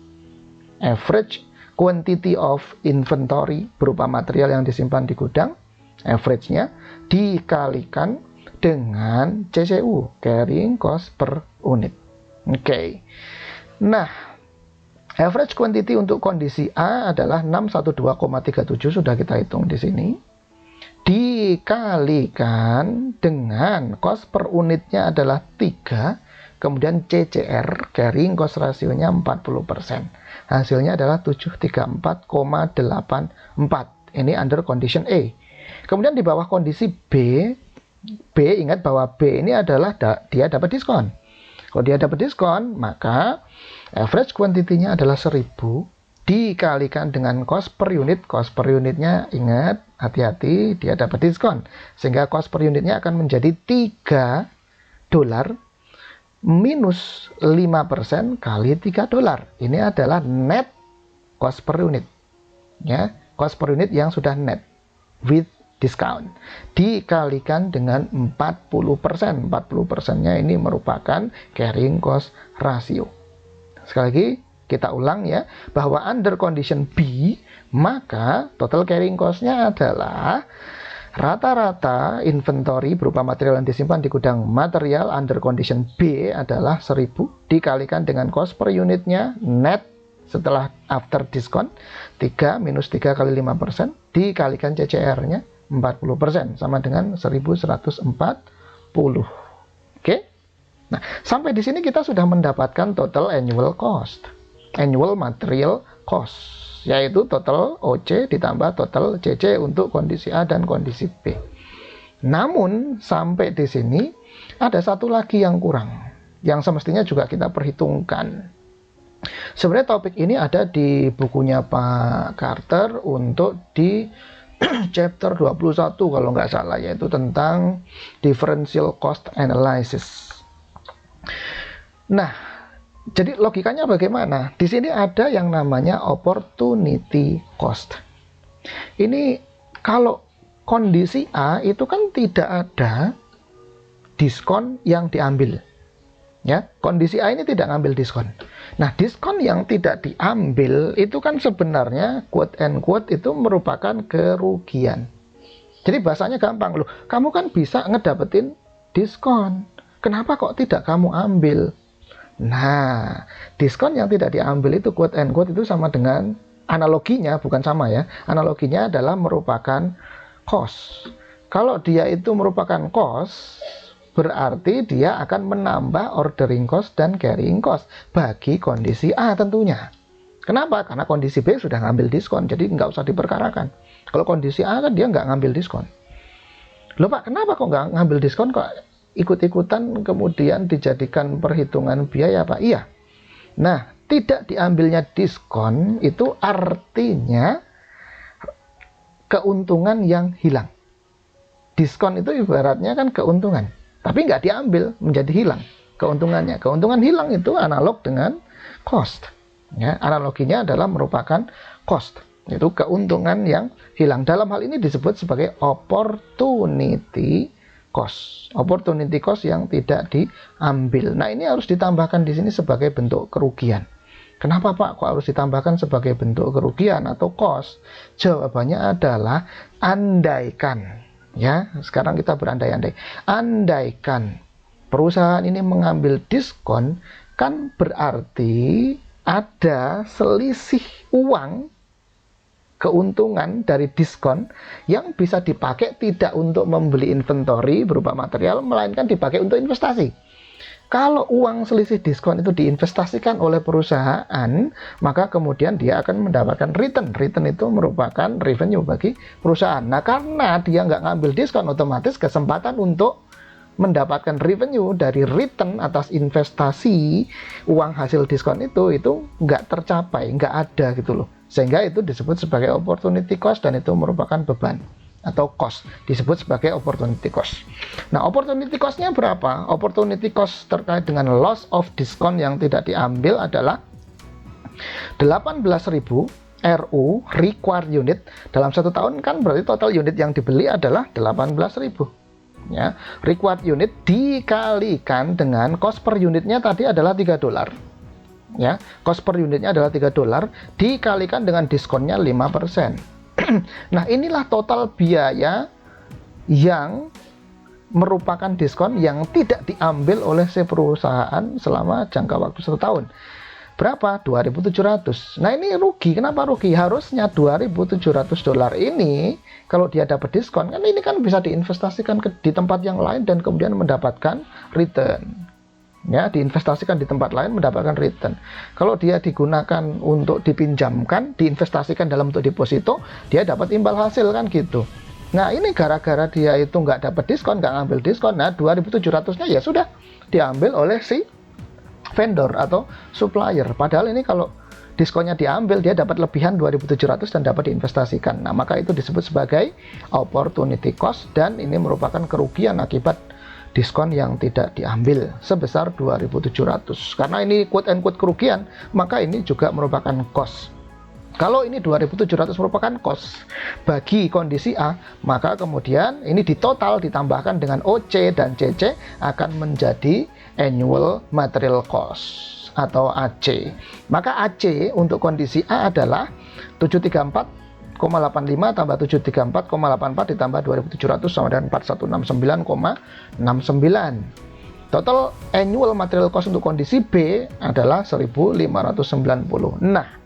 Average quantity of inventory berupa material yang disimpan di gudang, average-nya dikalikan dengan CCU, carrying cost per unit. Oke. Nah, average quantity untuk kondisi A adalah 612,37, sudah kita hitung di sini. Dikalikan dengan cost per unitnya adalah 3, kemudian CCR, carrying cost rasionya 40%. Hasilnya adalah 734,84. Ini under condition A. Kemudian di bawah kondisi B, ingat bahwa B ini adalah dia dapat diskon. Kalau dia dapat diskon, maka average quantity-nya adalah 1000 dikalikan dengan cost per unit. Cost per unitnya, ingat, hati-hati, dia dapat diskon. Sehingga cost per unitnya akan menjadi $3 minus 5% kali $3. Ini adalah net cost per unit. Ya, cost per unit yang sudah net with discount. Dikalikan dengan 40%. 40%-nya ini merupakan carrying cost ratio. Sekali lagi, kita ulang ya, bahwa under condition B, maka total carrying cost-nya adalah rata-rata inventory berupa material yang disimpan di gudang material under condition B adalah 1000 dikalikan dengan cost per unitnya net setelah after discount 3 minus 3 kali 5% dikalikan CCR-nya 40% sama dengan 1140. Oke? Nah, sampai di sini kita sudah mendapatkan total annual cost, annual material cost, yaitu total OC ditambah total CC untuk kondisi A dan kondisi B. Namun, sampai di sini ada satu lagi yang kurang, yang semestinya juga kita perhitungkan. Sebenarnya topik ini ada di bukunya Pak Carter untuk di chapter 21 kalau nggak salah, yaitu tentang differential cost analysis. Nah, jadi logikanya bagaimana? Di sini ada yang namanya opportunity cost. Ini kalau kondisi A itu kan tidak ada diskon yang diambil. Ya, kondisi A ini tidak ngambil diskon. Nah, diskon yang tidak diambil itu kan sebenarnya quote and quote itu merupakan kerugian. Jadi bahasanya gampang loh. Kamu kan bisa ngedapetin diskon. Kenapa kok tidak kamu ambil? Nah, diskon yang tidak diambil itu quote and quote itu sama dengan analoginya, bukan sama ya. Analoginya adalah merupakan cost. Kalau dia itu merupakan cost, berarti dia akan menambah ordering cost dan carrying cost bagi kondisi A tentunya. Kenapa? Karena kondisi B sudah ngambil diskon, jadi nggak usah diperkarakan. Kalau kondisi A kan dia nggak ngambil diskon. Loh Pak, kenapa kok nggak ngambil diskon, kok ikut-ikutan kemudian dijadikan perhitungan biaya Pak? Iya. Nah, tidak diambilnya diskon itu artinya keuntungan yang hilang. Diskon itu ibaratnya kan keuntungan, tapi nggak diambil, menjadi hilang keuntungannya. Keuntungan hilang itu analog dengan cost. Ya, analoginya adalah merupakan cost, yaitu keuntungan yang hilang. Dalam hal ini disebut sebagai opportunity cost. Opportunity cost yang tidak diambil. Nah, ini harus ditambahkan di sini sebagai bentuk kerugian. Kenapa Pak kok harus ditambahkan sebagai bentuk kerugian atau cost? Jawabannya adalah andaikan. Ya, sekarang kita berandai-andai. Andaikan perusahaan ini mengambil diskon, kan berarti ada selisih uang keuntungan dari diskon yang bisa dipakai tidak untuk membeli inventory berupa material, melainkan dipakai untuk investasi. Kalau uang selisih diskon itu diinvestasikan oleh perusahaan, maka kemudian dia akan mendapatkan return. Return itu merupakan revenue bagi perusahaan. Nah, karena dia nggak ngambil diskon, otomatis kesempatan untuk mendapatkan revenue dari return atas investasi uang hasil diskon itu nggak tercapai, nggak ada gitu loh. Sehingga itu disebut sebagai opportunity cost dan itu merupakan beban atau cost, disebut sebagai opportunity cost. Nah, opportunity cost-nya berapa? Opportunity cost terkait dengan loss of diskon yang tidak diambil adalah 18.000 RU required unit dalam 1 tahun, kan berarti total unit yang dibeli adalah 18.000. Ya, required unit dikalikan dengan cost per unitnya tadi adalah $3. Ya, cost per unitnya adalah $3 dikalikan dengan diskonnya 5%. Nah, inilah total biaya yang merupakan diskon yang tidak diambil oleh si perusahaan selama jangka waktu 1 tahun. Berapa? 2.700. Nah, ini rugi. Kenapa rugi? Harusnya $2.700 ini kalau dia dapat diskon, kan ini kan bisa diinvestasikan di tempat yang lain dan kemudian mendapatkan return. Ya, diinvestasikan di tempat lain mendapatkan return. Kalau dia digunakan untuk dipinjamkan, diinvestasikan dalam bentuk deposito, dia dapat imbal hasil kan gitu. Nah, ini gara-gara dia itu nggak dapat diskon, nggak ngambil diskon, nah 2.700-nya ya sudah diambil oleh si vendor atau supplier. Padahal ini kalau diskonnya diambil, dia dapat lebihan 2.700 dan dapat diinvestasikan. Nah, maka itu disebut sebagai opportunity cost dan ini merupakan kerugian akibat diskon yang tidak diambil sebesar 2.700. Karena ini quote and quote kerugian, maka ini juga merupakan cost. Kalau ini 2.700 merupakan cost bagi kondisi A, maka kemudian ini ditotal ditambahkan dengan OC dan CC akan menjadi annual material cost atau AC. Maka AC untuk kondisi A adalah 734,85 tambah 734,84 ditambah 2.700 sama dengan 4169,69. Total annual material cost untuk kondisi B adalah 1.590. Nah,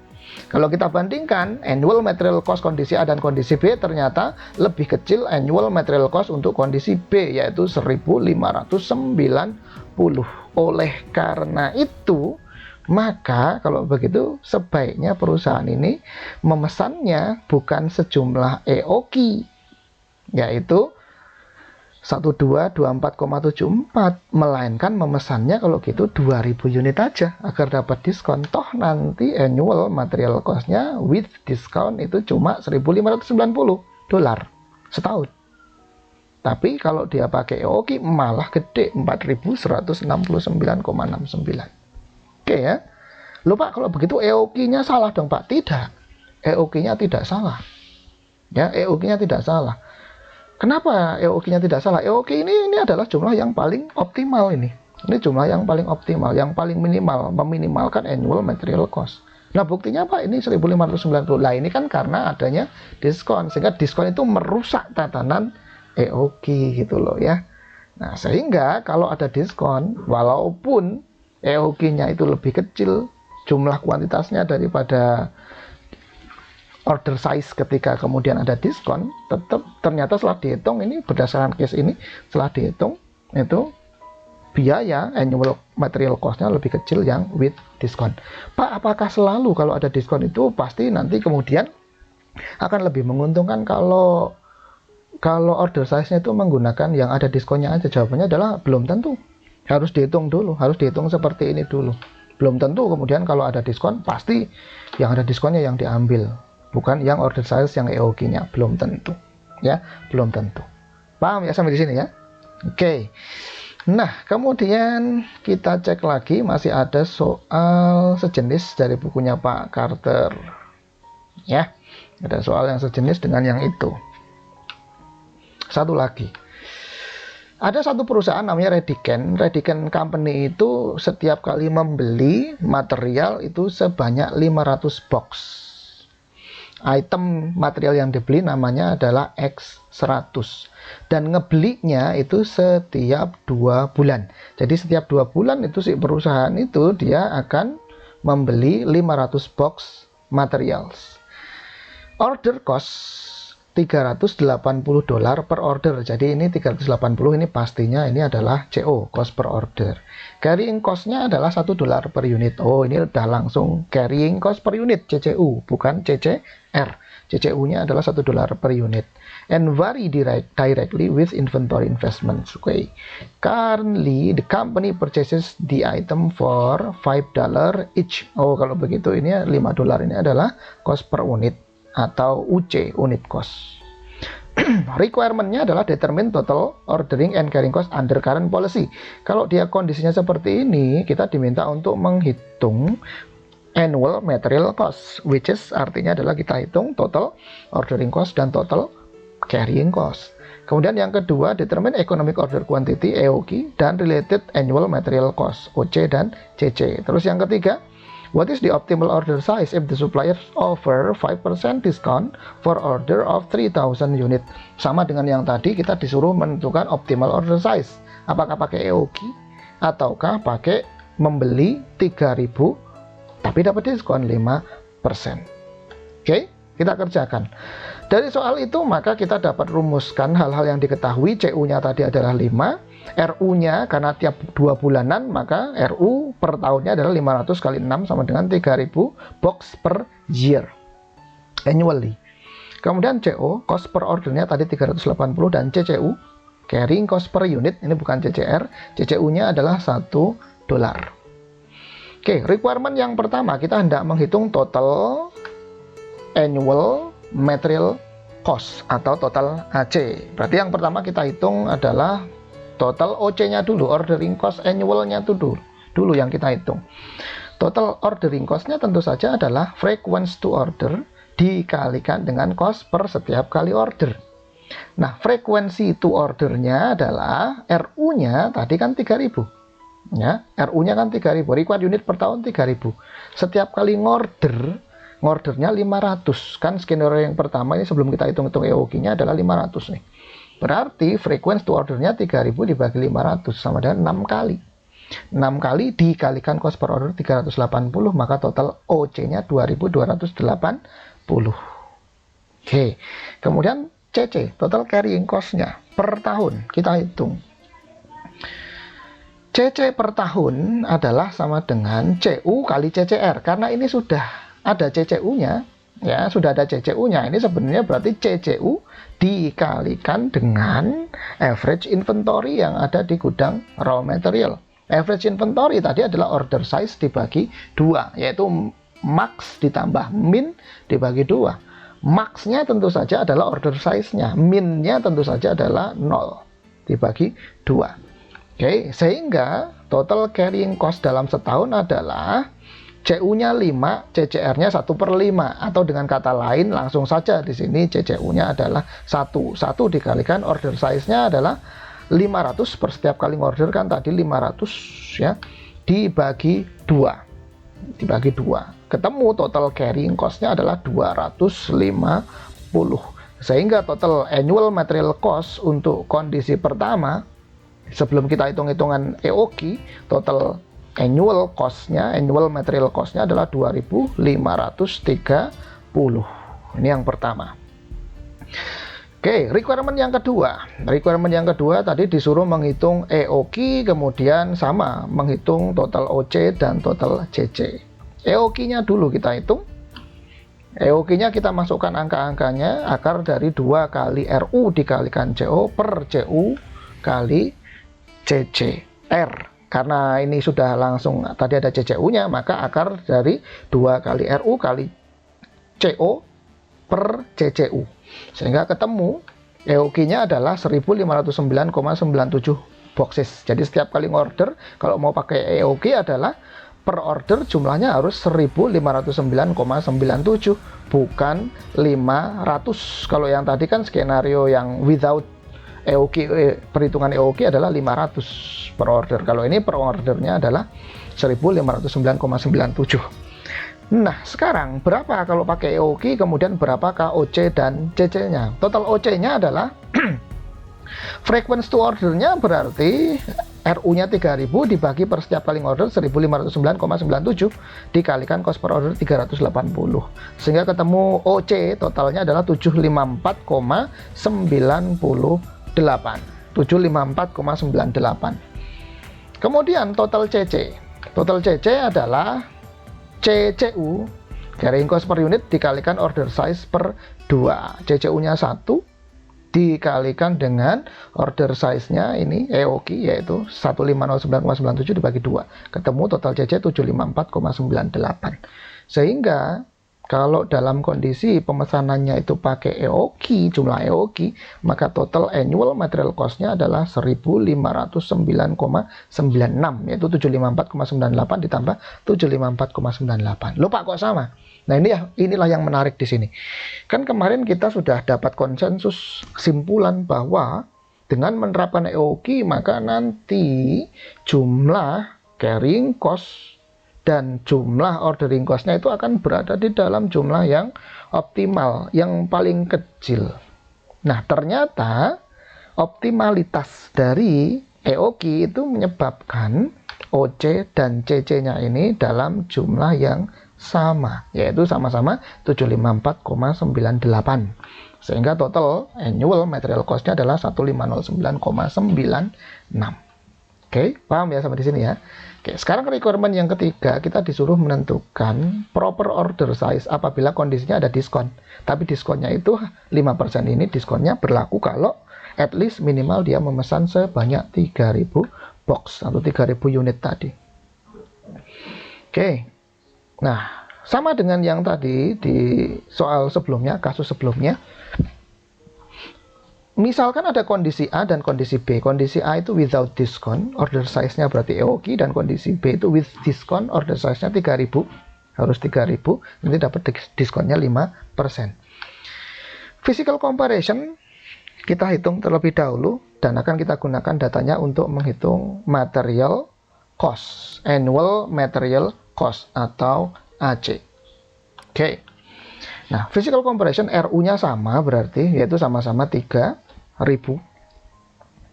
kalau kita bandingkan annual material cost kondisi A dan kondisi B, ternyata lebih kecil annual material cost untuk kondisi B, yaitu 1.590. Oleh karena itu, maka kalau begitu sebaiknya perusahaan ini memesannya bukan sejumlah EOQ, yaitu 1224,74, melainkan memesannya kalau gitu 2000 unit aja agar dapat diskon. Toh nanti annual material cost-nya with discount itu cuma 1.590 dolar setahun. Tapi kalau dia pakai EOQ malah gede, 4.169,69. Oke ya. Loh Pak, kalau begitu EOQ-nya salah dong Pak? Tidak. EOQ-nya tidak salah. Ya, EOQ-nya tidak salah. Kenapa EOQ-nya tidak salah? EOQ ini adalah jumlah yang paling optimal ini. Ini jumlah yang paling optimal, yang paling minimal, meminimalkan annual material cost. Nah, buktinya Pak, ini 1.590. Nah, ini kan karena adanya diskon, sehingga diskon itu merusak tatanan EOQ gitu loh ya. Nah, sehingga kalau ada diskon, walaupun EOQ-nya itu lebih kecil jumlah kuantitasnya daripada order size ketika kemudian ada diskon, tetap ternyata setelah dihitung, ini berdasarkan case ini, setelah dihitung itu biaya annual material cost-nya lebih kecil yang with diskon. Pak, apakah selalu kalau ada diskon itu pasti nanti kemudian akan lebih menguntungkan kalau order size-nya itu menggunakan yang ada diskonnya aja? Jawabannya adalah belum tentu. Harus dihitung dulu, harus dihitung seperti ini dulu. Belum tentu kemudian kalau ada diskon pasti yang ada diskonnya yang diambil, bukan yang order size yang EOQ-nya. Belum tentu ya, belum tentu. Paham ya sampai di sini ya? Oke. Nah, kemudian kita cek lagi, masih ada soal sejenis dari bukunya Pak Carter ya. Ada soal yang sejenis dengan yang itu. Satu lagi, ada satu perusahaan namanya Rediken. Rediken Company itu setiap kali membeli material itu sebanyak 500 box. Item material yang dibeli namanya adalah X100. Dan ngebelinya itu setiap 2 bulan. Jadi setiap 2 bulan itu si perusahaan itu dia akan membeli 500 box materials. Order cost $380 per order. Jadi ini 380 ini pastinya ini adalah CO, cost per order. Carrying cost-nya adalah $1 per unit. Oh, ini udah langsung carrying cost per unit, CCU, bukan CCR. CCU-nya adalah $1 per unit. And vary directly with inventory investments. Okay. Currently, the company purchases the item for $5 each. Oh, kalau begitu ini $5 ini adalah cost per unit atau UC, unit cost. Requirement-nya adalah determine total ordering and carrying cost under current policy. Kalau dia kondisinya seperti ini, kita diminta untuk menghitung annual material cost, which is artinya adalah kita hitung total ordering cost dan total carrying cost. Kemudian yang kedua, determine economic order quantity, EOQ, dan related annual material cost, OC dan CC. Terus yang ketiga, what is the optimal order size if the suppliers offer 5% discount for order of 3,000 unit? Sama dengan yang tadi, kita disuruh menentukan optimal order size. Apakah pakai EOQ ataukah pakai membeli 3.000 tapi dapat diskon 5%. Oke, kita kerjakan. Dari soal itu maka kita dapat rumuskan hal-hal yang diketahui. CU-nya tadi adalah 5. RU-nya karena tiap 2 bulanan, maka RU per tahunnya adalah 500 kali 6 sama dengan 3000 box per year annually. Kemudian CO, cost per ordernya tadi 380, dan CCU, carrying cost per unit, ini bukan CCR, CCU-nya adalah $1. Oke, requirement yang pertama, kita hendak menghitung total annual material cost atau total AC. Berarti yang pertama kita hitung adalah total OC-nya dulu, ordering cost annual-nya itu dulu yang kita hitung. Total ordering cost-nya tentu saja adalah frequency to order dikalikan dengan cost per setiap kali order. Nah, frekuensi to order-nya adalah RU-nya tadi kan 3000. Ya, RU-nya kan 3000, required unit per tahun 3000. Setiap kali ngordernya 500. Kan skenario yang pertama ini sebelum kita hitung-hitung EOQ-nya adalah 500 nih. Berarti frekuensi to ordernya 3000 dibagi 500 sama dengan 6 kali. 6 kali dikalikan cost per order 380, maka total OC-nya 2280. Oke. Kemudian CC, total carrying cost-nya per tahun kita hitung. CC per tahun adalah sama dengan CU kali CCR. Karena ini sudah ada CCU-nya, ya, sudah ada CCU-nya. Ini sebenarnya berarti CCU dikalikan dengan average inventory yang ada di gudang raw material. Average inventory tadi adalah order size dibagi 2, yaitu max ditambah min dibagi 2. Max-nya tentu saja adalah order size-nya, min-nya tentu saja adalah 0 dibagi 2. Oke, sehingga total carrying cost dalam setahun adalah CU-nya 5, CCR-nya 1/5, atau dengan kata lain langsung saja di sini CCU-nya adalah 1. 1 dikalikan order size-nya adalah 500 per setiap kali order, kan tadi 500 ya, dibagi 2. Dibagi 2. Ketemu total carrying cost-nya adalah 250. Sehingga total annual material cost untuk kondisi pertama, sebelum kita hitung-hitungan EOQ, total annual cost-nya, annual material cost-nya adalah 2.530. Ini yang pertama. Oke, requirement yang kedua. Requirement yang kedua tadi disuruh menghitung EOQ, kemudian sama menghitung total OC dan total CC. EOQ-nya dulu kita hitung. EOQ-nya kita masukkan angka-angkanya, akar dari 2 kali RU dikalikan CO per CU kali CCR. Karena ini sudah langsung tadi ada CCU-nya, maka akar dari 2 kali RU kali CO per CCU. Sehingga ketemu EOQ-nya adalah 1509,97 boxes. Jadi setiap kali order, kalau mau pakai EOQ adalah per order jumlahnya harus 1509,97, bukan 500. Kalau yang tadi kan skenario yang without EOQ, perhitungan EOQ adalah 500 per order. Kalau ini per ordernya adalah 1509,97. Nah, sekarang berapa kalau pakai EOQ, kemudian berapakah OC dan CC-nya? Total OC-nya adalah frequency to order-nya berarti RU-nya 3000 dibagi per setiap kali order 1509,97 dikalikan cost per order 380. Sehingga ketemu OC totalnya adalah 754,98. Kemudian total CC. Total CC adalah CCU, carrying cost per unit dikalikan order size per 2. CCU-nya 1 dikalikan dengan order size-nya ini EOQ, yaitu 1509,97 dibagi 2. Ketemu total CC 754,98. Sehingga kalau dalam kondisi pemesanannya itu pakai EOQ, jumlah EOQ, maka total annual material cost-nya adalah 1509,96, yaitu 754,98 ditambah 754,98. Loh Pak, kok sama? Nah, inilah yang menarik di sini. Kan kemarin kita sudah dapat konsensus kesimpulan bahwa dengan menerapkan EOQ, maka nanti jumlah carrying cost dan jumlah ordering cost-nya itu akan berada di dalam jumlah yang optimal, yang paling kecil. Nah, ternyata optimalitas dari EOQ itu menyebabkan OC dan CC-nya ini dalam jumlah yang sama, yaitu sama-sama 754,98. Sehingga total annual material cost-nya adalah 1509,96. Oke, paham ya sampai di sini ya? Oke, sekarang requirement yang ketiga, kita disuruh menentukan proper order size apabila kondisinya ada diskon. Tapi diskonnya itu 5% ini diskonnya berlaku kalau at least minimal dia memesan sebanyak 3000 box atau 3000 unit tadi. Oke, nah sama dengan yang tadi di soal sebelumnya, kasus sebelumnya. Misalkan ada kondisi A dan kondisi B. Kondisi A itu without discount, order size-nya berarti EOQ, dan kondisi B itu with discount, order size-nya 3000, harus 3000, nanti dapat diskonnya 5%. Physical comparison kita hitung terlebih dahulu, dan akan kita gunakan datanya untuk menghitung material cost, annual material cost atau AC. Oke. Nah, physical comparison RU-nya sama berarti, yaitu sama-sama 3000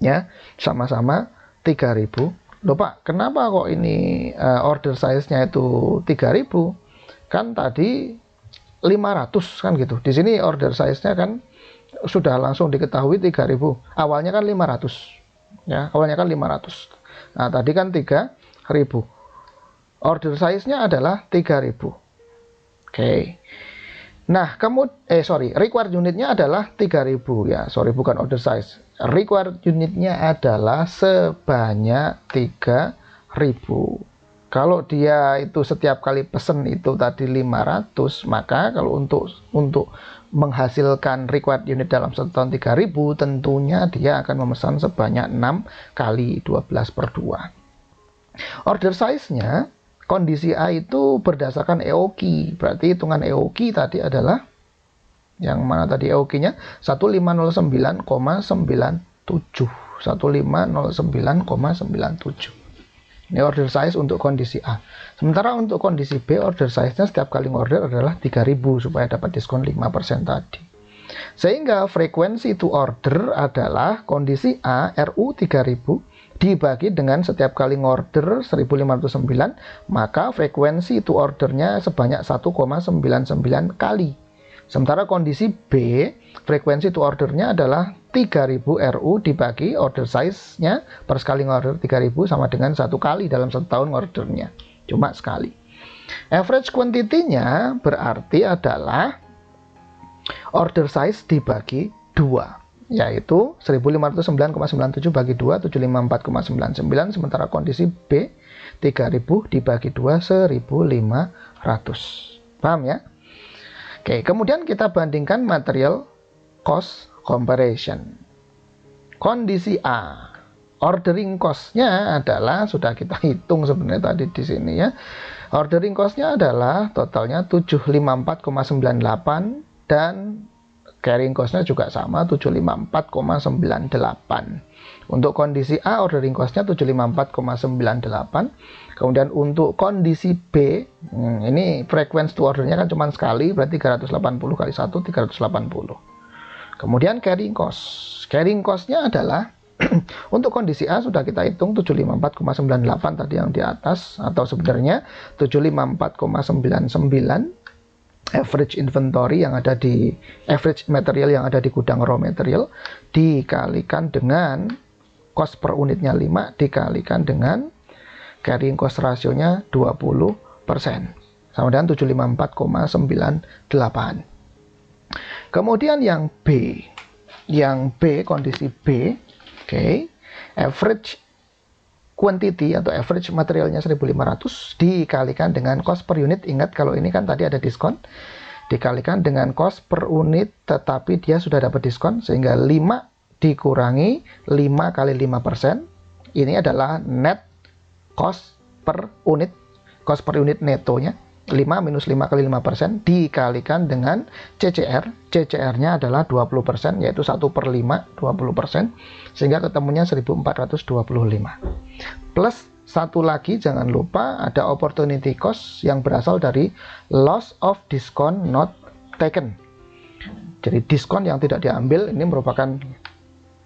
ya, sama-sama 3000. Loh Pak, kenapa kok ini order size-nya itu 3000? Kan tadi 500 kan gitu. Di sini order size-nya kan sudah langsung diketahui 3000. Awalnya kan 500. Ya, awalnya kan 500. Nah, tadi kan 3.000. Order size-nya adalah 3.000. Oke. Nah, required unitnya adalah 3.000 ya. Bukan order size. Required unitnya adalah sebanyak 3.000. Kalau dia itu setiap kali pesen itu tadi 500, maka kalau untuk menghasilkan required unit dalam satu tahun 3.000, tentunya dia akan memesan sebanyak 6 kali 12/2. Order size-nya kondisi A itu berdasarkan EOQ. Berarti hitungan EOQ tadi adalah yang mana tadi EOQ-nya 1509,97. 1509,97. Ini order size untuk kondisi A. Sementara untuk kondisi B, order size-nya setiap kali order adalah 3.000 supaya dapat diskon 5% tadi. Sehingga frekuensi to order adalah kondisi A RU 3.000 dibagi dengan setiap kali ngorder 1509, maka frekuensi to ordernya sebanyak 1,99 kali. Sementara kondisi B, frekuensi to ordernya adalah 3.000 RU dibagi order size-nya per sekali ngorder 3.000 sama dengan 1 kali dalam 1 tahun ngordernya. Cuma sekali. Average quantity-nya berarti adalah order size dibagi 2. Yaitu 1509,97 bagi 2, 754,99. Sementara kondisi B, 3.000 dibagi 2, 1.500. Paham ya? Oke, kemudian kita bandingkan material cost comparison. Kondisi A, ordering cost-nya adalah, sudah kita hitung sebenarnya tadi di sini ya. Ordering cost-nya adalah totalnya 754,98 dan carrying cost-nya juga sama 754,98. Untuk kondisi A ordering cost-nya 754,98. Kemudian untuk kondisi B, ini frekuensi to order-nya kan cuma sekali, berarti 380 kali 1 380. Kemudian carrying cost. Carrying cost-nya adalah untuk kondisi A sudah kita hitung 754,98 tadi yang di atas, atau sebenarnya 754,99 average inventory yang ada di average material yang ada di gudang raw material dikalikan dengan cost per unitnya 5 dikalikan dengan carrying cost rasionya 20% sama dengan 754,98. Kemudian yang B, kondisi B, oke, average quantity atau average materialnya 1.500 dikalikan dengan cost per unit. Ingat kalau ini kan tadi ada diskon, dikalikan dengan cost per unit tetapi dia sudah dapat diskon, sehingga 5 dikurangi 5 kali 5%, ini adalah net cost per unit, cost per unit netonya. 5 minus 5 kali 5% dikalikan dengan CCR. CCR-nya adalah 20%, yaitu 1/5, 20%, sehingga ketemunya 1.425. Plus satu lagi, jangan lupa ada opportunity cost yang berasal dari loss of discount not taken. Jadi diskon yang tidak diambil ini merupakan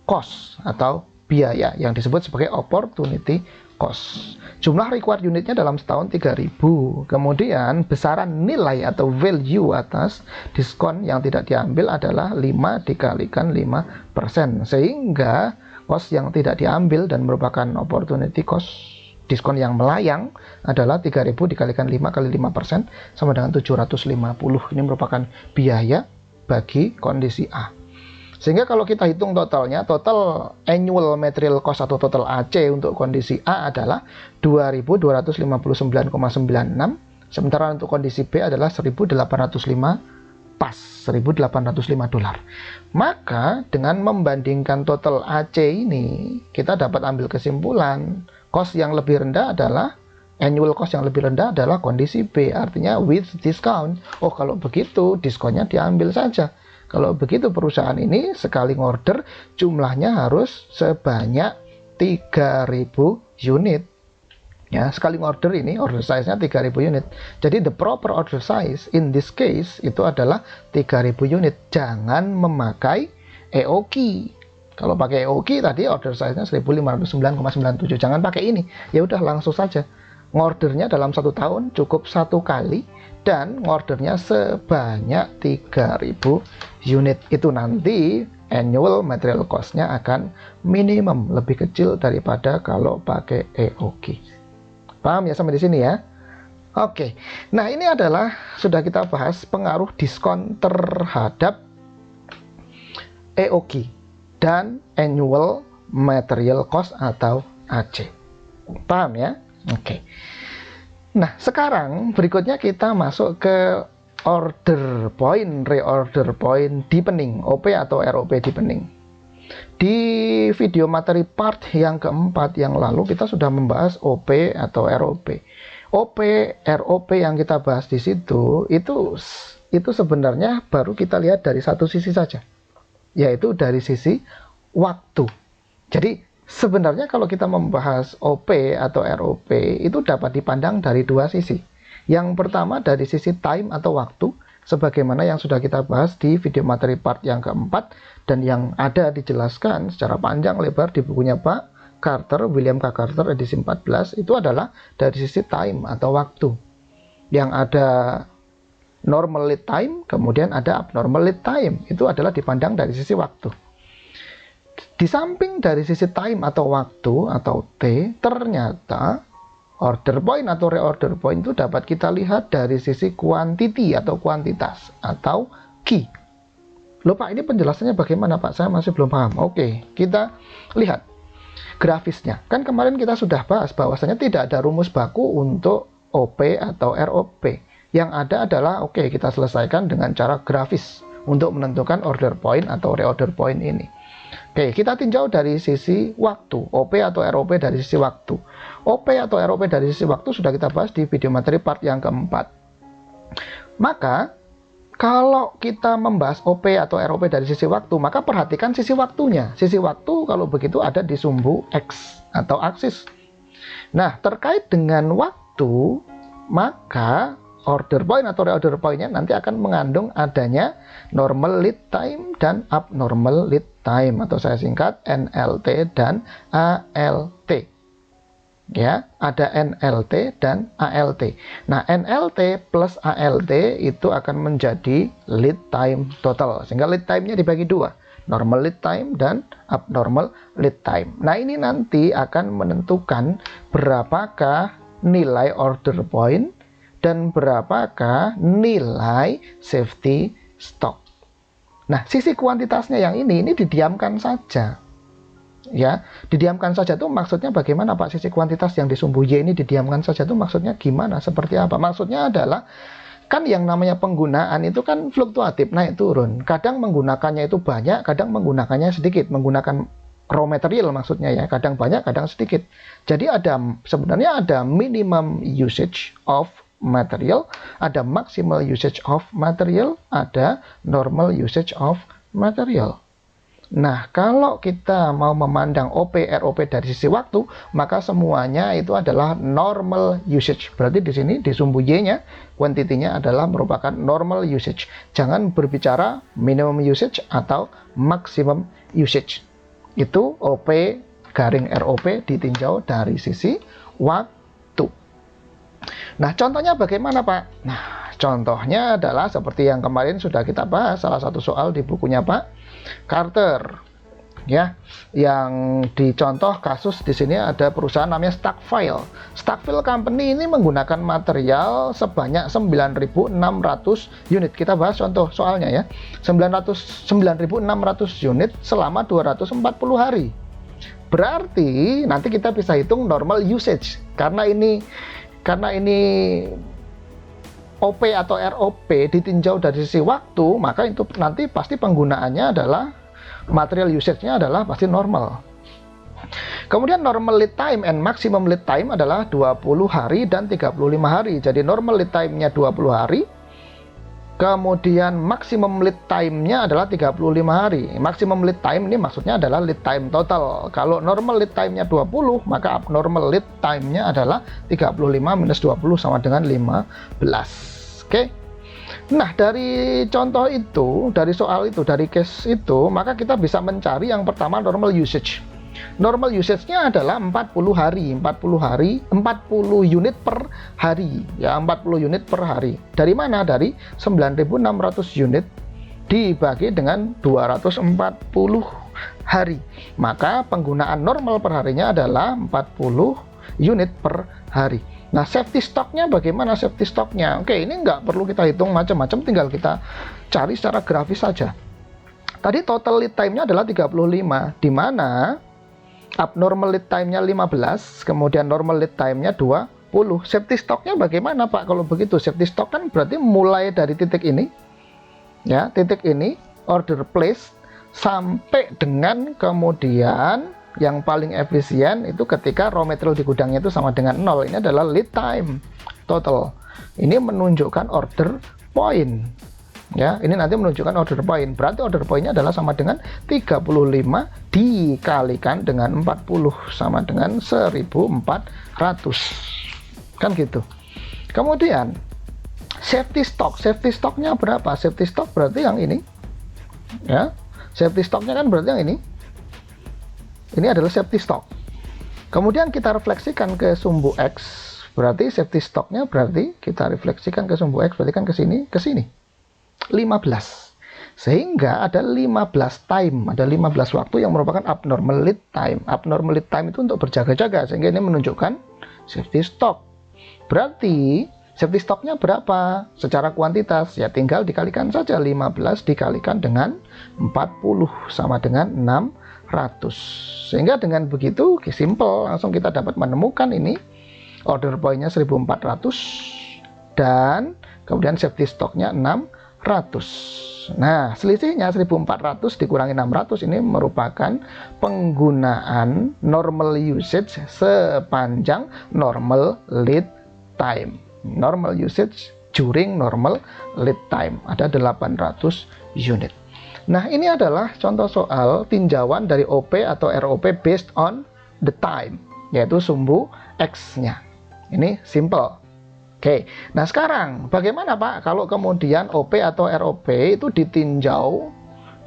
cost atau biaya yang disebut sebagai opportunity cost. Jumlah required unitnya dalam setahun 3.000. Kemudian besaran nilai atau value atas diskon yang tidak diambil adalah 5 dikalikan 5%. Sehingga cost yang tidak diambil dan merupakan opportunity cost, diskon yang melayang, adalah 3.000 dikalikan 5 kali 5% sama dengan 750. Ini merupakan biaya bagi kondisi A. Sehingga kalau kita hitung totalnya, total annual material cost atau total AC untuk kondisi A adalah 2.259,96, sementara untuk kondisi B adalah 1.805 pas, $1.805. Maka dengan membandingkan total AC ini, kita dapat ambil kesimpulan cost yang lebih rendah adalah annual cost yang lebih rendah adalah kondisi B, artinya with discount. Oh, kalau begitu diskonnya diambil saja. Kalau begitu perusahaan ini sekali order jumlahnya harus sebanyak 3.000 unit. Ya, sekali order ini order size-nya 3.000 unit. Jadi the proper order size in this case itu adalah 3.000 unit. Jangan memakai EOQ. Kalau pakai EOQ tadi order size-nya 1.509,97. Jangan pakai ini. Ya udah langsung saja. Ngordernya dalam 1 tahun cukup 1 kali dan ngordernya sebanyak 3.000 unit. Itu nanti annual material cost-nya akan minimum, lebih kecil daripada kalau pakai EOQ. Paham ya sampai di sini ya? Oke, nah ini adalah sudah kita bahas pengaruh diskon terhadap EOQ dan annual material cost atau AC. Paham ya? Oke. Nah, sekarang berikutnya kita masuk ke order point, reorder point deepening, OP atau ROP deepening. Di video materi part yang keempat yang lalu kita sudah membahas OP atau ROP. OP, ROP yang kita bahas di situ itu sebenarnya baru kita lihat dari satu sisi saja, yaitu dari sisi waktu. Jadi sebenarnya kalau kita membahas OP atau ROP itu dapat dipandang dari dua sisi. Yang pertama dari sisi time atau waktu, sebagaimana yang sudah kita bahas di video materi part yang keempat dan yang ada dijelaskan secara panjang lebar di bukunya Pak Carter, William K. Carter edisi 14, itu adalah dari sisi time atau waktu. Yang ada normal lead time, kemudian ada abnormal lead time, itu adalah dipandang dari sisi waktu. Di samping dari sisi time atau waktu atau T, ternyata order point atau reorder point itu dapat kita lihat dari sisi quantity atau kuantitas atau key. Loh Pak, ini penjelasannya bagaimana Pak? Saya masih belum paham. Oke, kita lihat grafisnya. Kan kemarin kita sudah bahas bahwasanya tidak ada rumus baku untuk OP atau ROP. Yang ada adalah, oke, kita selesaikan dengan cara grafis untuk menentukan order point atau reorder point ini. Oke, kita tinjau dari sisi waktu, OP atau ROP dari sisi waktu. OP atau ROP dari sisi waktu sudah kita bahas di video materi part yang keempat. Maka, kalau kita membahas OP atau ROP dari sisi waktu, maka perhatikan sisi waktunya. Sisi waktu kalau begitu ada di sumbu X atau aksis. Nah, terkait dengan waktu, maka order point atau reorder point-nya nanti akan mengandung adanya normal lead time dan abnormal lead time, atau saya singkat NLT dan ALT. Ya, ada NLT dan ALT. Nah, NLT plus ALT itu akan menjadi lead time total. Sehingga lead time-nya dibagi dua, normal lead time dan abnormal lead time. Nah, ini nanti akan menentukan berapakah nilai order point dan berapakah nilai safety stock. Nah, sisi kuantitasnya yang ini didiamkan saja. Ya, didiamkan saja itu maksudnya bagaimana Pak? Sisi kuantitas yang di sumbu Y ini didiamkan saja itu maksudnya gimana? Seperti apa? Maksudnya adalah kan yang namanya penggunaan itu kan fluktuatif, naik turun. Kadang menggunakannya itu banyak, kadang menggunakannya sedikit. Menggunakan raw material maksudnya ya, kadang banyak, kadang sedikit. Jadi sebenarnya ada minimum usage of material, ada maximal usage of material, ada normal usage of material. Nah, kalau kita mau memandang OP, ROP dari sisi waktu, maka semuanya itu adalah normal usage. Berarti di sini di sumbu Y-nya, quantity-nya adalah merupakan normal usage. Jangan berbicara minimum usage atau maximum usage. Itu OP garing ROP ditinjau dari sisi waktu. Nah, contohnya bagaimana Pak? Nah, contohnya adalah seperti yang kemarin sudah kita bahas, salah satu soal di bukunya Pak Carter. Ya, yang dicontoh kasus di sini ada perusahaan namanya Stackfile. Stackfile Company ini menggunakan material sebanyak 9.600 unit. Kita bahas contoh soalnya ya. 9.600 unit selama 240 hari. Berarti nanti kita bisa hitung normal usage. Karena ini OP atau ROP ditinjau dari sisi waktu, maka itu nanti pasti penggunaannya adalah material usage-nya adalah pasti normal. Kemudian normal lead time and maximum lead time adalah 20 hari dan 35 hari. Jadi normal lead time-nya 20 hari. Kemudian maximum lead time-nya adalah 35 hari. Maximum lead time ini maksudnya adalah lead time total. Kalau normal lead time-nya 20, maka abnormal lead time-nya adalah 35 minus 20 sama dengan 15. Oke. Nah, dari contoh itu, dari soal itu, dari case itu, maka kita bisa mencari yang pertama normal usage. Normal usage-nya adalah 40 unit per hari, ya 40 unit per hari. Dari mana? Dari 9.600 unit dibagi dengan 240 hari. Maka penggunaan normal per harinya adalah 40 unit per hari. Nah, safety stocknya bagaimana safety stocknya? Oke, ini nggak perlu kita hitung macam-macam, tinggal kita cari secara grafis saja. Tadi total lead time-nya adalah 35, di mana abnormal lead time-nya 15, kemudian normal lead time-nya 20. Safety stock-nya bagaimana, Pak? Kalau begitu, safety stock kan berarti mulai dari titik ini, ya, titik ini, order place, sampai dengan kemudian yang paling efisien itu ketika raw material di gudangnya itu sama dengan 0. Ini adalah lead time total. Ini menunjukkan order point. Ya, ini nanti menunjukkan order point. Berarti order point-nya adalah sama dengan 35 dikalikan dengan 40 sama dengan 1400. Kan gitu. Kemudian safety stock. Safety stock-nya berapa? Safety stock berarti yang ini. Ya. Safety stock-nya kan berarti yang ini. Ini adalah safety stock. Kemudian kita refleksikan ke sumbu X, berarti safety stock-nya berarti kita refleksikan ke sumbu X, berarti kan ke sini, 15. Sehingga ada 15 time, ada 15 waktu yang merupakan abnormal lead time. Abnormal lead time itu untuk berjaga-jaga, sehingga ini menunjukkan safety stock. Berarti safety stock-nya berapa? Secara kuantitas, ya tinggal dikalikan saja 15 dikalikan dengan 40 sama dengan 600. Sehingga dengan begitu simple, langsung kita dapat menemukan ini order point-nya 1400 dan kemudian safety stock-nya 600. Nah, selisihnya 1400 dikurangi 600 ini merupakan penggunaan normal usage sepanjang normal lead time. Normal usage during normal lead time ada 800 unit. Nah, ini adalah contoh soal tinjauan dari OP atau ROP based on the time, yaitu sumbu X-nya. Ini simple. Oke, nah sekarang bagaimana, Pak, kalau kemudian OP atau ROP itu ditinjau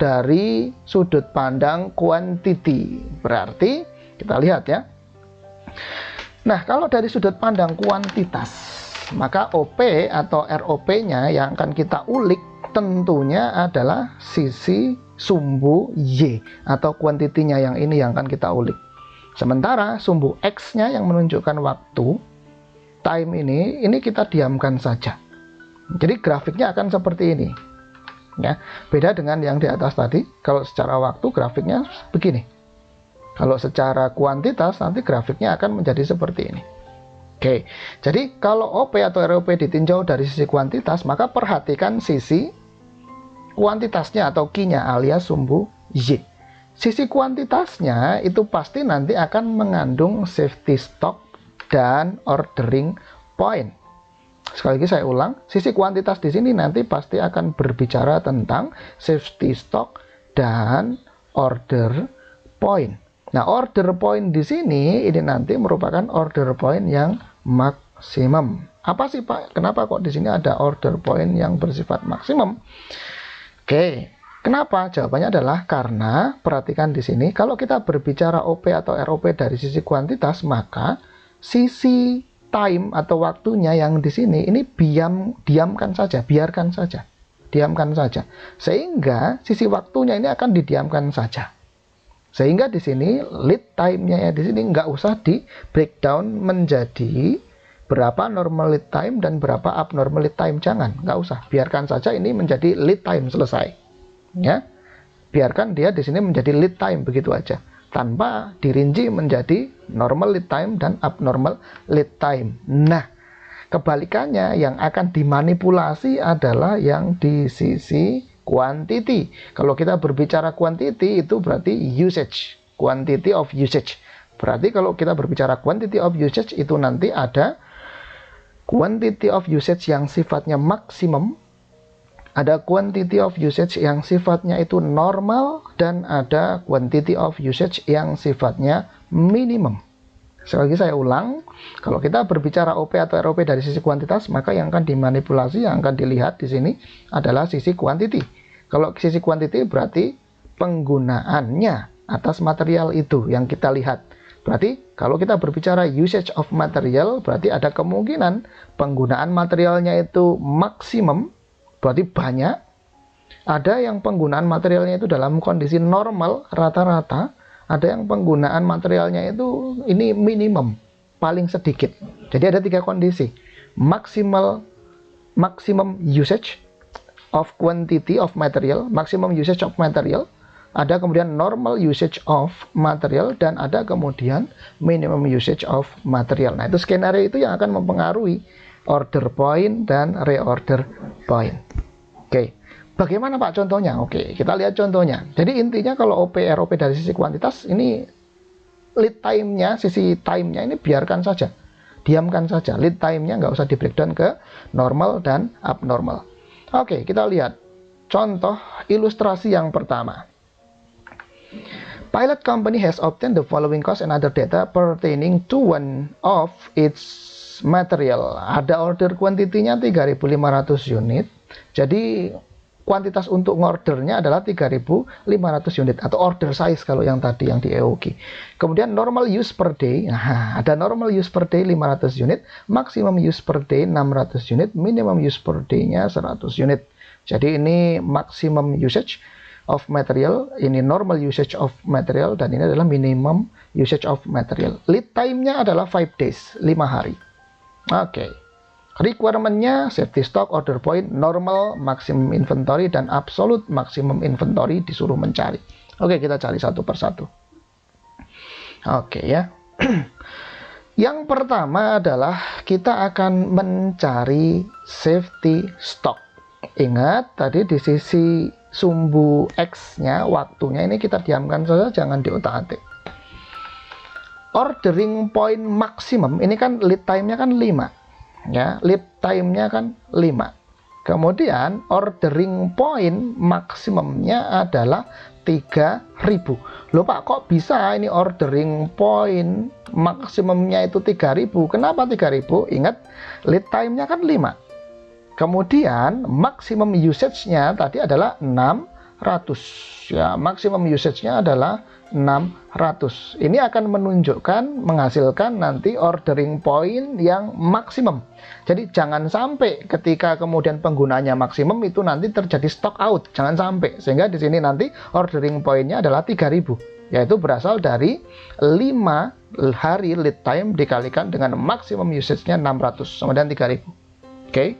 dari sudut pandang quantity? Berarti, kita lihat ya. Nah, kalau dari sudut pandang kuantitas, maka OP atau ROP-nya yang akan kita ulik tentunya adalah sisi sumbu Y atau kuantitinya yang ini yang akan kita ulik. Sementara sumbu X-nya yang menunjukkan waktu, time ini kita diamkan saja. Jadi grafiknya akan seperti ini. Ya, beda dengan yang di atas tadi. Kalau secara waktu grafiknya begini. Kalau secara kuantitas nanti grafiknya akan menjadi seperti ini. Oke, jadi kalau OP atau ROP ditinjau dari sisi kuantitas, maka perhatikan sisi kuantitasnya atau Q-nya alias sumbu Y. Sisi kuantitasnya itu pasti nanti akan mengandung safety stock dan ordering point. Sekali lagi saya ulang, sisi kuantitas di sini nanti pasti akan berbicara tentang safety stock dan order point. Nah, order point di sini ini nanti merupakan order point yang maksimum. Apa sih, Pak? Kenapa kok di sini ada order point yang bersifat maksimum? Oke, kenapa? Jawabannya adalah karena perhatikan di sini, kalau kita berbicara OP atau ROP dari sisi kuantitas, maka sisi time atau waktunya yang di sini ini diamkan saja, biarkan saja, diamkan saja. Sehingga sisi waktunya ini akan didiamkan saja. Sehingga di sini lead time-nya ya di sini nggak usah di breakdown menjadi berapa normal lead time dan berapa abnormal lead time, jangan, nggak usah, biarkan saja ini menjadi lead time, selesai ya, biarkan dia di sini menjadi lead time begitu aja tanpa dirinci menjadi normal lead time dan abnormal lead time. Nah, kebalikannya yang akan dimanipulasi adalah yang di sisi quantity. Kalau kita berbicara quantity itu berarti usage, quantity of usage. Berarti kalau kita berbicara quantity of usage itu nanti ada quantity of usage yang sifatnya maksimum, ada quantity of usage yang sifatnya itu normal, dan ada quantity of usage yang sifatnya minimum. Sekali lagi saya ulang, kalau kita berbicara OP atau ROP dari sisi kuantitas, maka yang akan dimanipulasi, yang akan dilihat di sini adalah sisi quantity. Kalau sisi quantity berarti penggunaannya atas material itu yang kita lihat. Berarti kalau kita berbicara usage of material, berarti ada kemungkinan penggunaan materialnya itu maksimum, berarti banyak. Ada yang penggunaan materialnya itu dalam kondisi normal rata-rata, ada yang penggunaan materialnya itu ini minimum, paling sedikit. Jadi ada 3 kondisi. Maximum usage of quantity of material, maximum usage of material, ada kemudian normal usage of material, dan ada kemudian minimum usage of material. Nah, itu skenario itu yang akan mempengaruhi order point dan reorder point. Oke, bagaimana Pak contohnya? Oke, kita lihat contohnya. Jadi intinya kalau OP, ROP dari sisi kuantitas ini lead time-nya, sisi time-nya ini biarkan saja, diamkan saja. Lead time-nya nggak usah di breakdown ke normal dan abnormal. Oke, kita lihat contoh ilustrasi yang pertama. Pilot company has obtained the following cost and other data pertaining to one of its material. Ada order quantity-nya 3.500 unit. Jadi kuantitas untuk ngordernya adalah 3.500 unit atau order size kalau yang tadi yang di EOG. Kemudian normal use per day. Nah, ada normal use per day 500 unit, maximum use per day 600 unit, minimum use per day-nya 100 unit. Jadi ini maximum usage of material, ini normal usage of material, dan ini adalah minimum usage of material. Lead time-nya adalah 5 days, 5 hari. Oke. Requirement-nya safety stock, order point, normal, maximum inventory, dan absolute maximum inventory disuruh mencari. Oke, kita cari satu persatu. Oke ya. Yang pertama adalah kita akan mencari safety stock. Ingat tadi di sisi sumbu X-nya, waktunya ini kita diamkan saja, jangan diotak-atik. Ordering point maksimum, ini kan lead time-nya kan 5. Ya, lead time-nya kan 5. Kemudian ordering point maksimumnya adalah 3.000. Loh Pak, kok bisa ini ordering point maksimumnya itu 3.000? Kenapa 3.000? Ingat, lead time-nya kan 5. Kemudian maksimum usage-nya tadi adalah 600. Ya, maksimum usage-nya adalah 600. Ini akan menunjukkan, menghasilkan nanti ordering point yang maksimum. Jadi jangan sampai ketika kemudian penggunanya maksimum itu nanti terjadi stock out. Jangan sampai. Sehingga di sini nanti ordering point-nya adalah 3.000. Yaitu berasal dari 5 hari lead time dikalikan dengan maksimum usage-nya 600 sama dengan 3.000. Oke.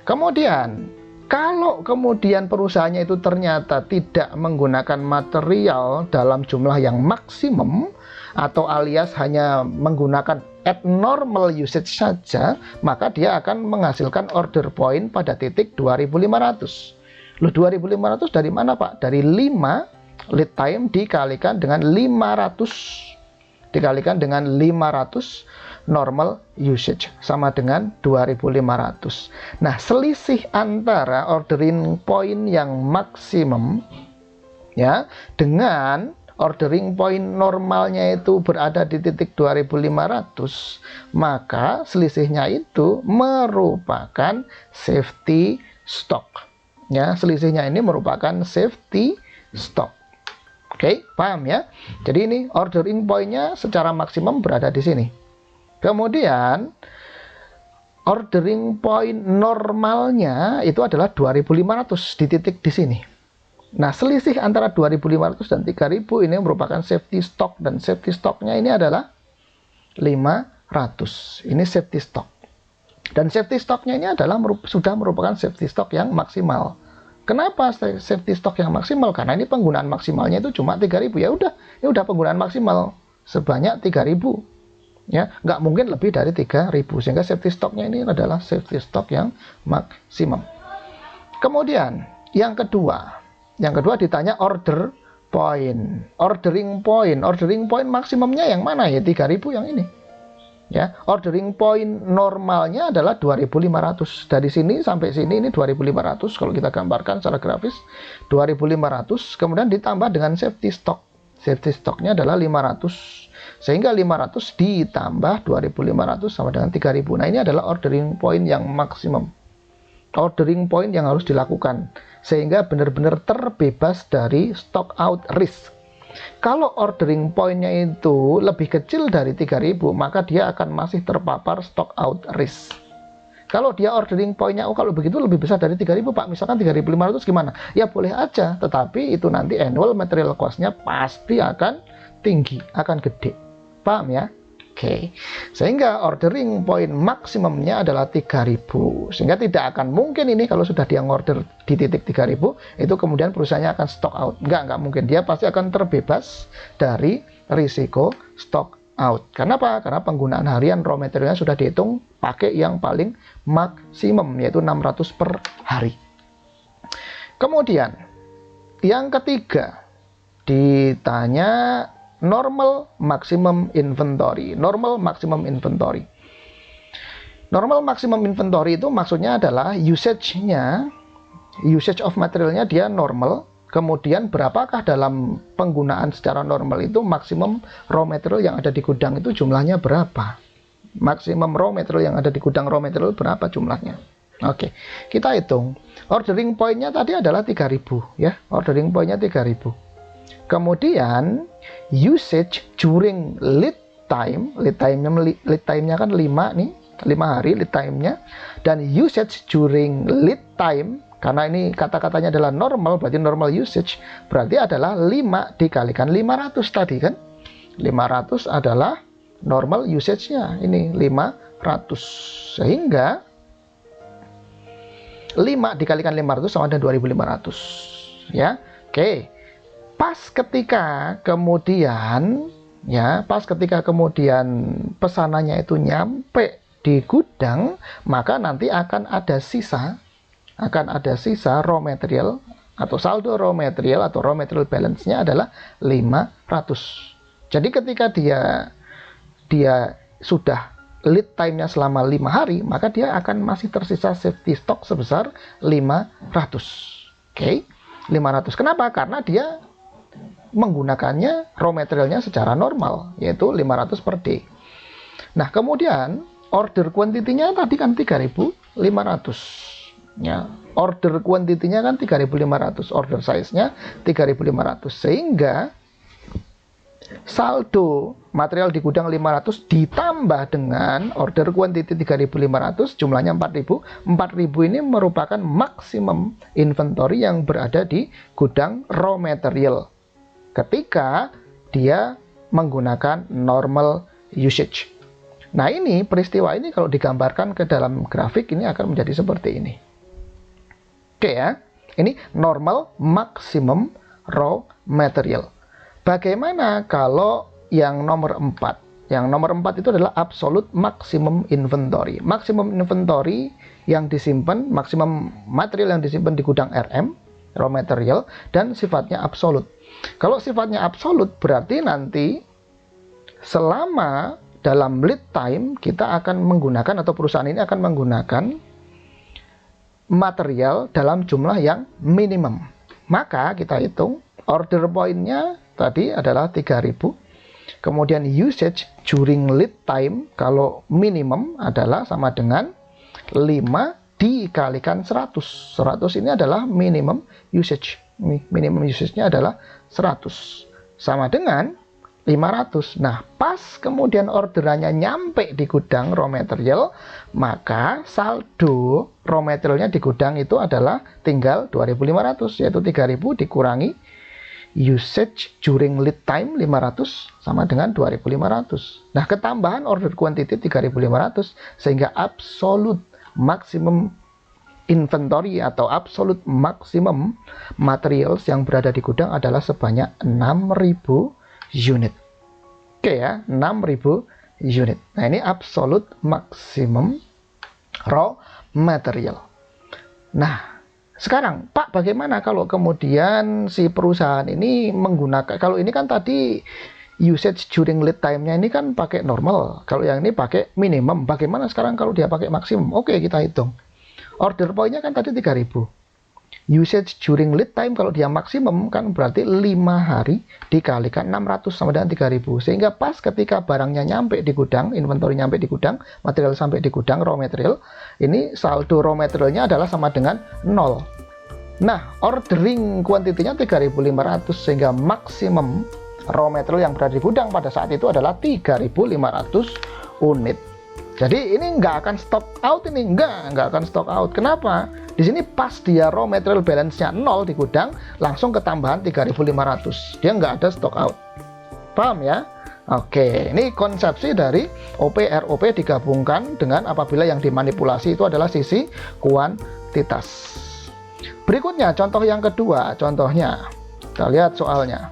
Kemudian, kalau kemudian perusahaannya itu ternyata tidak menggunakan material dalam jumlah yang maksimum, atau alias hanya menggunakan abnormal usage saja, maka dia akan menghasilkan order point pada titik 2.500. Loh, 2.500 dari mana Pak? Dari 5 lead time dikalikan dengan 500 normal usage sama dengan 2.500. Nah, selisih antara ordering point yang maksimum ya dengan ordering point normalnya itu berada di titik 2.500, maka selisihnya itu merupakan safety stock. Ya, selisihnya ini merupakan safety stock. Oke, paham ya? Jadi ini ordering point-nya secara maksimum berada di sini. Kemudian ordering point normalnya itu adalah 2.500 di titik di sini. Nah, selisih antara 2.500 dan 3.000 ini merupakan safety stock, dan safety stocknya ini adalah 500. Ini safety stock. Dan safety stocknya ini adalah sudah merupakan safety stock yang maksimal. Kenapa safety stock yang maksimal? Karena ini penggunaan maksimalnya itu cuma 3.000. Ya udah, ini udah penggunaan maksimal sebanyak 3.000. Ya, nggak mungkin lebih dari 3.000, sehingga safety stocknya ini adalah safety stock yang maksimum. Kemudian yang kedua ditanya order point, ordering point maksimumnya yang mana ya? 3.000 yang ini. Ya, ordering point normalnya adalah 2.500. Dari sini sampai sini ini 2.500 kalau kita gambarkan secara grafis. 2.500 kemudian ditambah dengan safety stock. Safety stocknya adalah 500. Sehingga 500 ditambah 2.500 sama dengan 3.000. Nah, ini adalah ordering point yang maksimum. Ordering point yang harus dilakukan. Sehingga benar-benar terbebas dari stock out risk. Kalau ordering point-nya itu lebih kecil dari 3.000, maka dia akan masih terpapar stock out risk. Kalau dia ordering point-nya, oh kalau begitu lebih besar dari 3.000 Pak, misalkan 3.500 gimana? Ya boleh aja, tetapi itu nanti annual material cost-nya pasti akan tinggi, akan gede. Paham ya? Oke, sehingga ordering point maksimumnya adalah 3.000. Sehingga tidak akan mungkin ini kalau sudah dia ngorder di titik 3.000, itu kemudian perusahaannya akan stock out. Enggak mungkin. Dia pasti akan terbebas dari risiko stock out. Karena apa? Karena penggunaan harian raw materialnya sudah dihitung pakai yang paling maksimum, yaitu 600 per hari. Kemudian, yang ketiga, ditanya normal maximum inventory. Normal maximum inventory. Normal maximum inventory itu maksudnya adalah usage of materialnya dia normal. Kemudian berapakah dalam penggunaan secara normal itu maksimum raw material yang ada di gudang itu jumlahnya berapa? Maksimum raw material yang ada di gudang raw material berapa jumlahnya? Oke, kita hitung. Ordering point-nya tadi adalah 3.000 ya. Ordering point-nya 3.000. Kemudian usage during lead time-nya kan 5 nih, 5 hari lead time-nya, dan usage during lead time, karena ini kata-katanya adalah normal, berarti normal usage, berarti adalah 5 dikalikan 500 tadi kan. 500 adalah normal usage-nya, ini 500, sehingga 5 dikalikan 500 sama dengan 2.500 ya. Oke. Pas ketika kemudian pesanannya itu nyampe di gudang, maka nanti akan ada sisa raw material atau saldo raw material atau raw material balance-nya adalah 500. Jadi ketika dia sudah lead time-nya selama 5 hari, maka dia akan masih tersisa safety stock sebesar 500. Oke, 500. Kenapa? Karena dia menggunakannya raw materialnya secara normal, yaitu 500 per day. Nah, kemudian order quantity-nya tadi kan 3.500 ya. Order quantity-nya kan 3.500, order size-nya 3.500, sehingga saldo material di gudang 500 ditambah dengan order quantity 3.500, jumlahnya 4.000. 4.000 ini merupakan maksimum inventory yang berada di gudang raw material ketika dia menggunakan normal usage. Nah, ini peristiwa ini kalau digambarkan ke dalam grafik ini akan menjadi seperti ini. Oke ya, ini normal maximum raw material. Bagaimana kalau yang nomor 4? Yang nomor 4 itu adalah absolute maximum inventory. Maximum inventory yang disimpan, maksimum material yang disimpan di gudang RM, raw material, dan sifatnya absolute. Kalau sifatnya absolut berarti nanti selama dalam lead time kita akan menggunakan, atau perusahaan ini akan menggunakan material dalam jumlah yang minimum. Maka kita hitung order point-nya tadi adalah 3.000. Kemudian usage during lead time kalau minimum adalah sama dengan 5 dikalikan 100. 100 ini adalah minimum usage. Minimum usage-nya adalah 100, sama dengan 500. Nah, pas kemudian orderannya nyampe di gudang raw material, maka saldo raw materialnya di gudang itu adalah tinggal 2.500, yaitu 3.000 dikurangi usage during lead time 500 sama dengan 2.500. Nah, ketambahan order quantity 3.500, sehingga absolute maximum inventory atau absolute maximum materials yang berada di gudang adalah sebanyak 6.000 unit. Oke ya, 6.000 unit. Nah, ini absolute maximum raw material. Nah, sekarang Pak, bagaimana kalau kemudian si perusahaan ini menggunakan, kalau ini kan tadi usage during lead time-nya ini kan pakai normal, kalau yang ini pakai minimum. Bagaimana sekarang kalau dia pakai maksimum? Oke, kita hitung. Order point-nya kan tadi 3.000. Usage during lead time kalau dia maksimum kan berarti 5 hari dikalikan 600 sama dengan 3.000. Sehingga pas ketika barangnya nyampe di gudang, inventory nyampe di gudang, material sampai di gudang, raw material, ini saldo raw materialnya adalah sama dengan 0. Nah, ordering quantity-nya 3.500, sehingga maksimum raw material yang berada di gudang pada saat itu adalah 3.500 unit. Jadi ini nggak akan stock out, ini nggak akan stock out. Kenapa? Di sini pas dia raw material balance-nya 0 di gudang, langsung ketambahan 3.500. Dia nggak ada stock out. Paham ya? Oke, ini konsepsi dari OP ROP digabungkan dengan apabila yang dimanipulasi itu adalah sisi kuantitas. Berikutnya contoh yang kedua, contohnya kita lihat soalnya.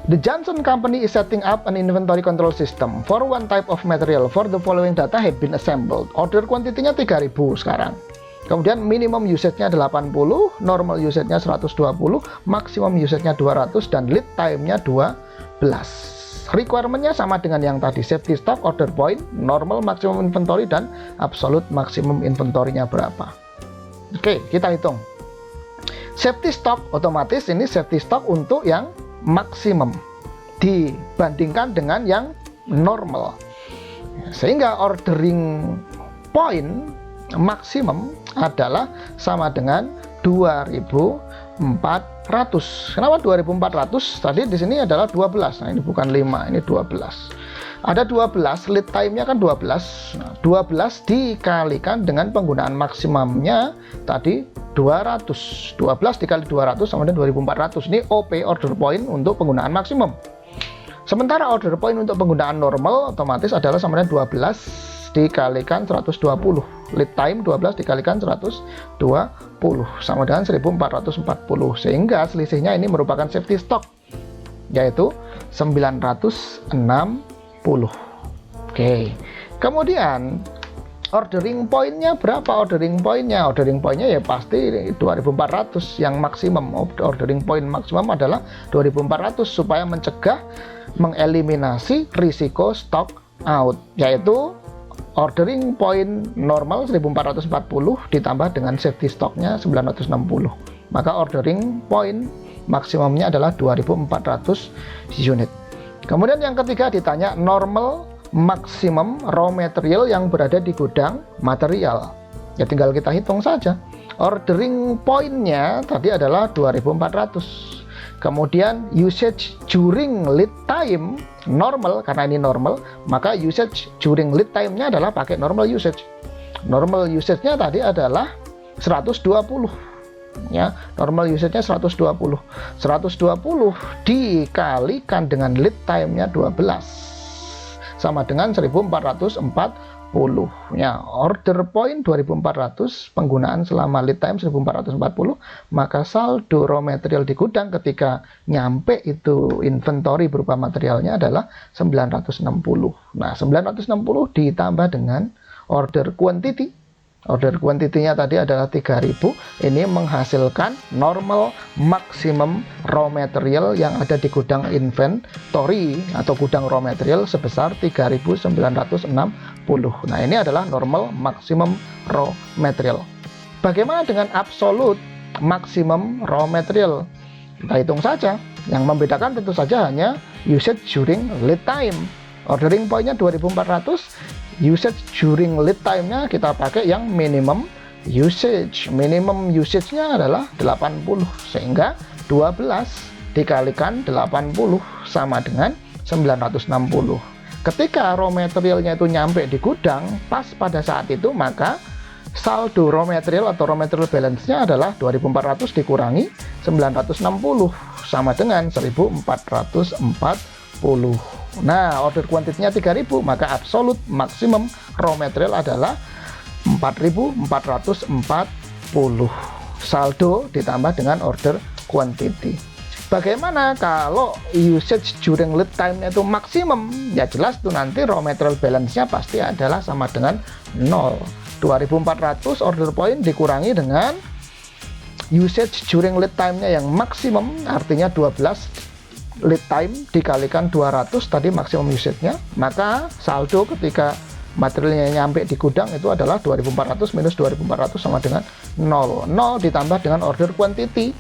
The Johnson Company is setting up an inventory control system for one type of material for the following data have been assembled. Order quantity-nya 3.000 sekarang. Kemudian minimum usage-nya 80, normal usage-nya 120, maximum usage-nya 200, dan lead time-nya 12. Requirement-nya sama dengan yang tadi, safety stock, order point, normal maximum inventory, dan absolute maximum inventory-nya berapa. Oke, kita hitung. Safety stock otomatis ini safety stock untuk yang maksimum dibandingkan dengan yang normal, sehingga ordering point maksimum adalah sama dengan 2400. Kenapa 2400? Tadi di sini adalah 12. Nah, ini bukan 5, ini 12. Ada 12, lead time-nya kan 12. Nah, 12 dikalikan dengan penggunaan maksimumnya tadi 200. 12 dikali 200 sama dengan 2400. Ini OP, order point untuk penggunaan maksimum. Sementara order point untuk penggunaan normal otomatis adalah sama dengan 12 dikalikan 120. Lead time 12 dikalikan 120 sama dengan 1440. Sehingga selisihnya ini merupakan safety stock, yaitu 960. Oke. Kemudian ordering point-nya berapa? Ordering point-nya ya pasti 2400 yang maksimum. Ordering point maksimum adalah 2400 supaya mencegah, mengeliminasi risiko stock out, yaitu ordering point normal 1440 ditambah dengan safety stock-nya 960. Maka ordering point maksimumnya adalah 2400 unit. Kemudian yang ketiga ditanya normal maksimum raw material yang berada di gudang material. Ya tinggal kita hitung saja. Ordering point-nya tadi adalah 2400. Kemudian usage during lead time normal, karena ini normal, maka usage during lead time-nya adalah pakai normal usage. Normal usage-nya tadi adalah 120. Ya, normal usage-nya 120. 120 dikalikan dengan lead time-nya 12 sama dengan 1440. Ya, order point 2400, penggunaan selama lead time 1440, maka saldo raw material di gudang ketika nyampe itu inventory berupa materialnya adalah 960. Nah, 960 ditambah dengan order quantity. Order quantity-nya tadi adalah 3000. Ini menghasilkan normal maksimum raw material yang ada di gudang inventory atau gudang raw material sebesar 3960. Nah, ini adalah normal maksimum raw material. Bagaimana dengan absolute maximum raw material? Kita hitung saja. Yang membedakan tentu saja hanya usage during lead time. Ordering point-nya 2400. Usage during lead time-nya kita pakai yang minimum usage. Minimum usage-nya adalah 80, sehingga 12 dikalikan 80 sama dengan 960. Ketika raw materialnya itu nyampe di gudang pas pada saat itu, maka saldo raw material atau raw material balance-nya adalah 2400 dikurangi 960 sama dengan 1440. Nah, order quantity-nya 3000, maka absolute maximum raw material adalah 4440. Saldo ditambah dengan order quantity. Bagaimana kalau usage during lead time-nya itu maksimum? Ya jelas tuh nanti raw material balance-nya pasti adalah sama dengan 0. 2400 order point dikurangi dengan usage during lead time-nya yang maksimum, artinya 12 lead time dikalikan 200 tadi maksimum usage-nya, maka saldo ketika materialnya nyampe di gudang itu adalah 2400 minus 2400 sama dengan 0. 0 ditambah dengan order quantity.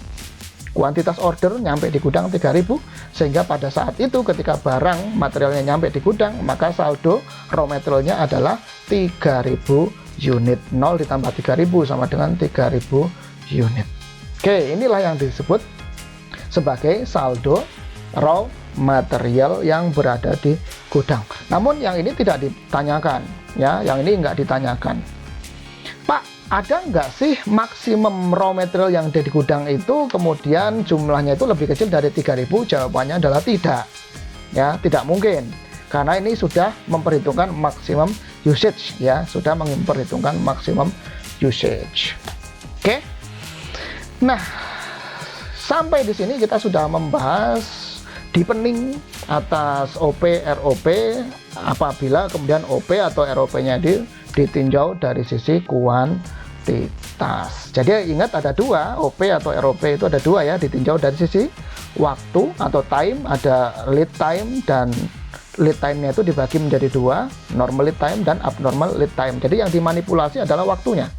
Kuantitas order nyampe di gudang 3000, sehingga pada saat itu ketika barang materialnya nyampe di gudang, maka saldo raw materialnya adalah 3000 unit. 0 ditambah 3000 sama dengan 3000 unit. Oke, inilah yang disebut sebagai saldo raw material yang berada di gudang. Namun yang ini tidak ditanyakan. ya, yang ini nggak ditanyakan. Pak, ada nggak sih maksimum raw material yang ada di gudang itu kemudian jumlahnya itu lebih kecil dari 3000? Jawabannya adalah tidak, ya, tidak mungkin, karena ini sudah memperhitungkan maksimum usage, ya, sudah memperhitungkan maksimum usage. Oke. Nah, sampai di sini kita sudah membahas deepening atas OP ROP apabila kemudian OP atau ROP-nya ditinjau dari sisi kuantitas. Jadi ingat ada dua, OP atau ROP itu ada dua ya, ditinjau dari sisi waktu atau time, ada lead time, dan lead time-nya itu dibagi menjadi dua, normal lead time dan abnormal lead time. Jadi yang dimanipulasi adalah waktunya.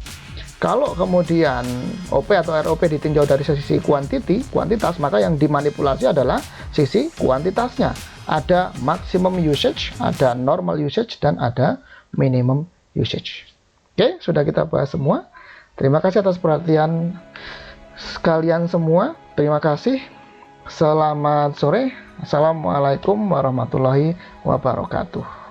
Kalau kemudian OP atau ROP ditinjau dari sisi kuantitas, maka yang dimanipulasi adalah sisi kuantitasnya. Ada maximum usage, ada normal usage, dan ada minimum usage. Oke, sudah kita bahas semua. Terima kasih atas perhatian sekalian semua. Terima kasih. Selamat sore. Assalamualaikum warahmatullahi wabarakatuh.